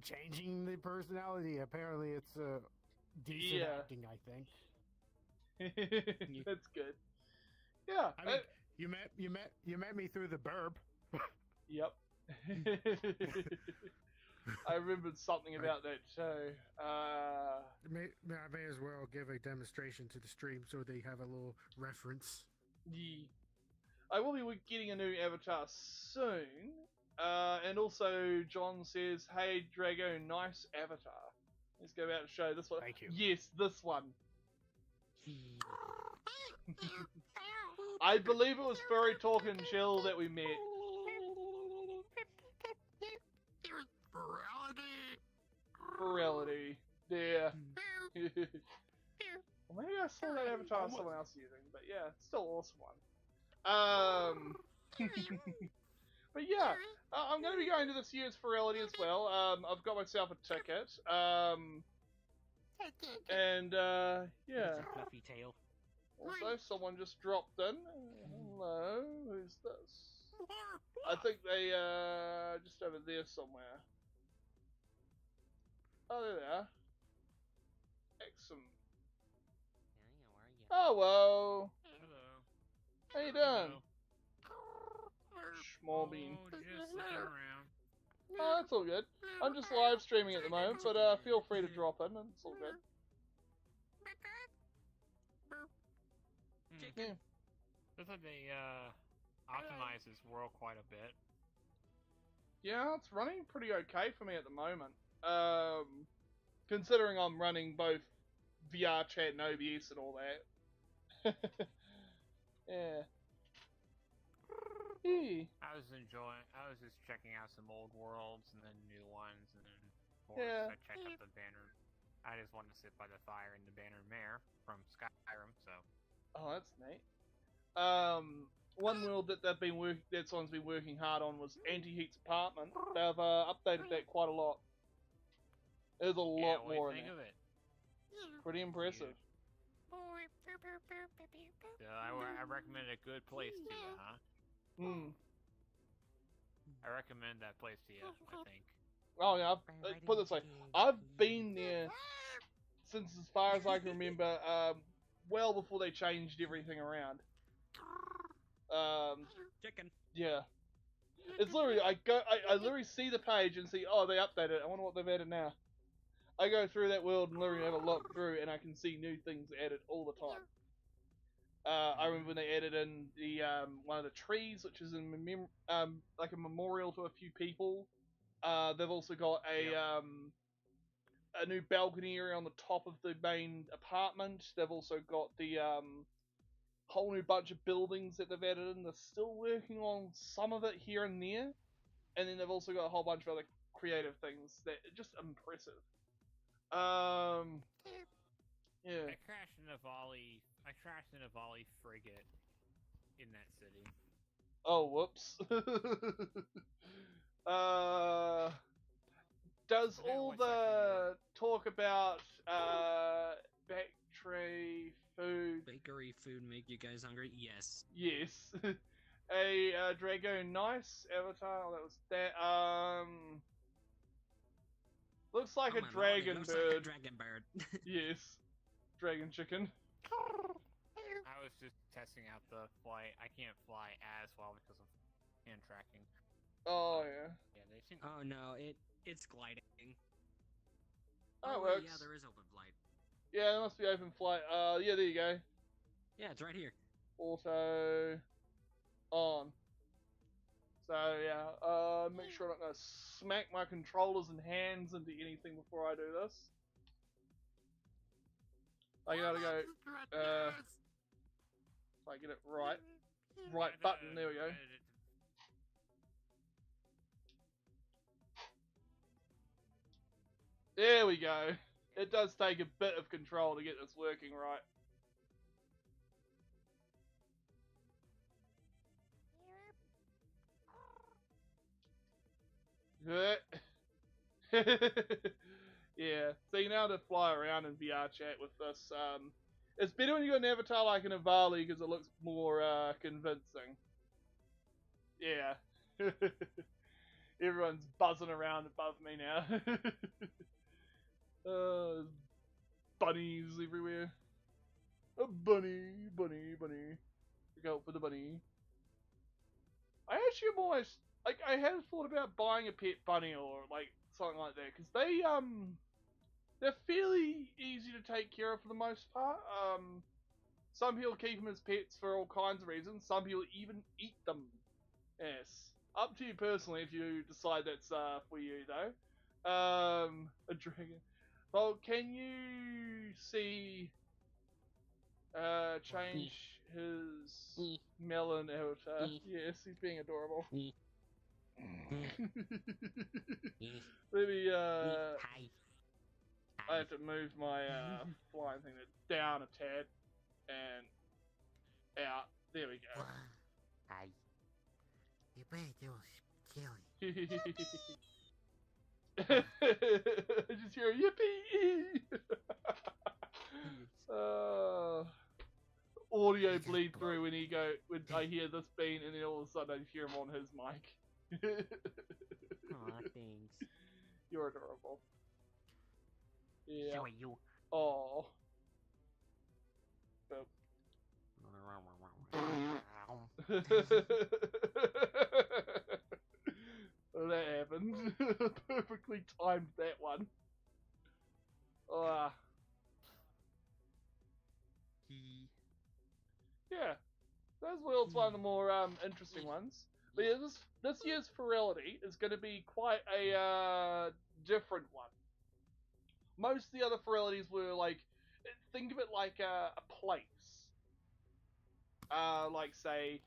changing the personality. Apparently, it's decent acting, I think. That's good. Yeah. I mean, you met me through the burb. Yep. I remembered something about that too. I may as well give a demonstration to the stream so they have a little reference. Yeah. I will be getting a new avatar soon. And also, John says, "Hey, Drago, nice avatar." Let's go out and show this one. Thank you. Yes, this one. I believe it was Furry Talk and Chill that we met. Virality. Yeah. Well, maybe I saw that avatar someone else using, but yeah, still an awesome one. But yeah, I'm going to be going to this year's Ferality as well. I've got myself a ticket. And yeah. Fluffy tail. Also, someone just dropped in. Hello, who's this? I think they just over there somewhere. Oh, there they are. Excellent. Oh, well. Hello. How you doing? Small bean. Oh, just sitting around. Oh, that's all good. I'm just live streaming at the moment, but feel free to drop in, and it's all good. Yeah. Looks like they optimize this world quite a bit. Yeah, it's running pretty okay for me at the moment. Considering I'm running both vrchat and OBS and all that. Yeah. I was just checking out some old worlds and then new ones, and then of course Yeah. I checked out the banner. I just wanted to sit by the fire in the Banner Mare from Skyrim, so. Oh, that's neat. One world that that someone's been working hard on was Anti-Heat's apartment. They've updated that quite a lot. There's a lot more in there. Of it? Pretty impressive. So I recommend a good place to you, huh? I recommend that place to you, I think. Oh yeah, put it this way, I've been there since as far as I can remember, well before they changed everything around. Chicken. Yeah. It's literally, I literally see the page and see, oh, they updated it, I wonder what they've added now. I go through that world and literally have a look through and I can see new things added all the time. I remember when they added in the one of the trees, which is in like a memorial to a few people. They've also got a new balcony area on the top of the main apartment. They've also got the whole new bunch of buildings that they've added in. They're still working on some of it here and there, and then they've also got a whole bunch of other creative things that are just impressive. Yeah. I crashed in a volley frigate in that city. Oh, whoops. Does all the talk about bakery food make you guys hungry? Yes. Yes. A Drago Nice avatar. Oh, that was that. Looks like a dragon bird. Like a dragon bird. Yes. Dragon chicken. I was just testing out the flight. I can't fly as well because of hand tracking. Oh yeah. Yeah, they seem. Oh no, it's gliding. Oh, it works. Yeah, there is open flight. Yeah, there must be open flight. Yeah, there you go. Yeah, it's right here. Auto on. So yeah, make sure I'm not gonna smack my controllers and hands into anything before I do this. I gotta go. If I get it right, right button. There we go. There we go. It does take a bit of control to get this working right. Yeah, so you know how to fly around in vrchat with this. It's better when you got an avatar like an Avali because it looks more convincing. Yeah. Everyone's buzzing around above me now. Bunnies everywhere. A bunny. Look out for the bunny. I actually am almost like I had thought about buying a pet bunny or like something like that because they're fairly easy to take care of for the most part. Some people keep them as pets for all kinds of reasons. Some people even eat them. Yes, up to you personally if you decide that's for you though. A dragon. Well, can you see change his melon avatar? Yes, he's being adorable. Let me I have to move my flying thing down a tad and out. There we go. Hi. You better do a I just hear yippee! Audio bleed through when I hear this bean, and then all of a sudden I hear him on his mic. Aw, thanks. You're adorable. Yeah. So are you. Oh. Well, that happened. Perfectly timed that one. Yeah, those world's one of the more interesting ones. But yeah, this year's Ferality is going to be quite a different one. Most of the other Feralities were like, think of it like a place. Like say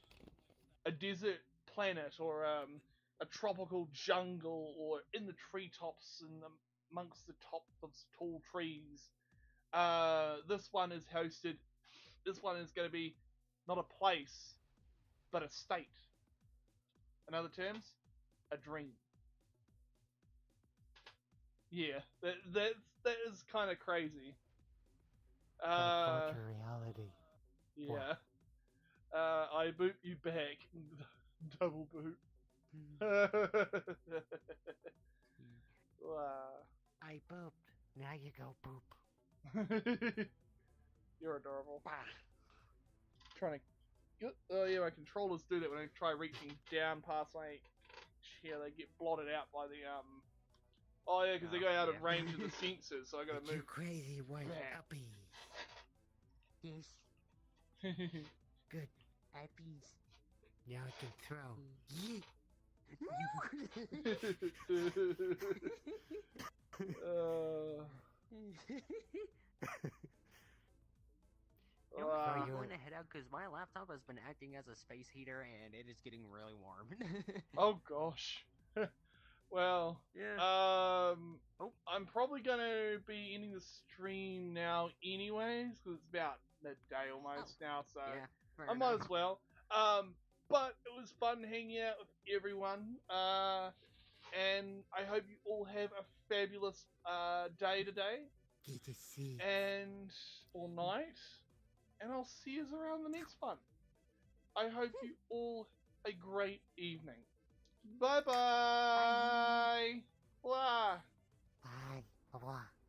a desert planet or a tropical jungle or in the treetops and amongst the tops of tall trees. This one is hosted. This one is going to be not a place, but a state. In other terms, a dream. Yeah, that is kind of crazy. Virtual reality. Yeah. I boot you back. Double boot. Wow. I booped. Now you go boop. You're adorable. Trying to. Oh yeah, my controllers do that when I try reaching down past my chair. They get blotted out by the Oh yeah, because they go out of range of the sensors, so I gotta move. You crazy white puppy. Yes. Good. Puppies. Now I can throw. I'm going to head out because my laptop has been acting as a space heater and it is getting really warm. Oh gosh. Well, yeah. I'm probably gonna be ending the stream now, anyways, because it's about midday almost now, so yeah, I might as well. But it was fun hanging out with everyone. And I hope you all have a fabulous day today. Good to see. And or night. And I'll see you around the next one. I hope you all a great evening. Bye-bye. Bye. Bye. Bye.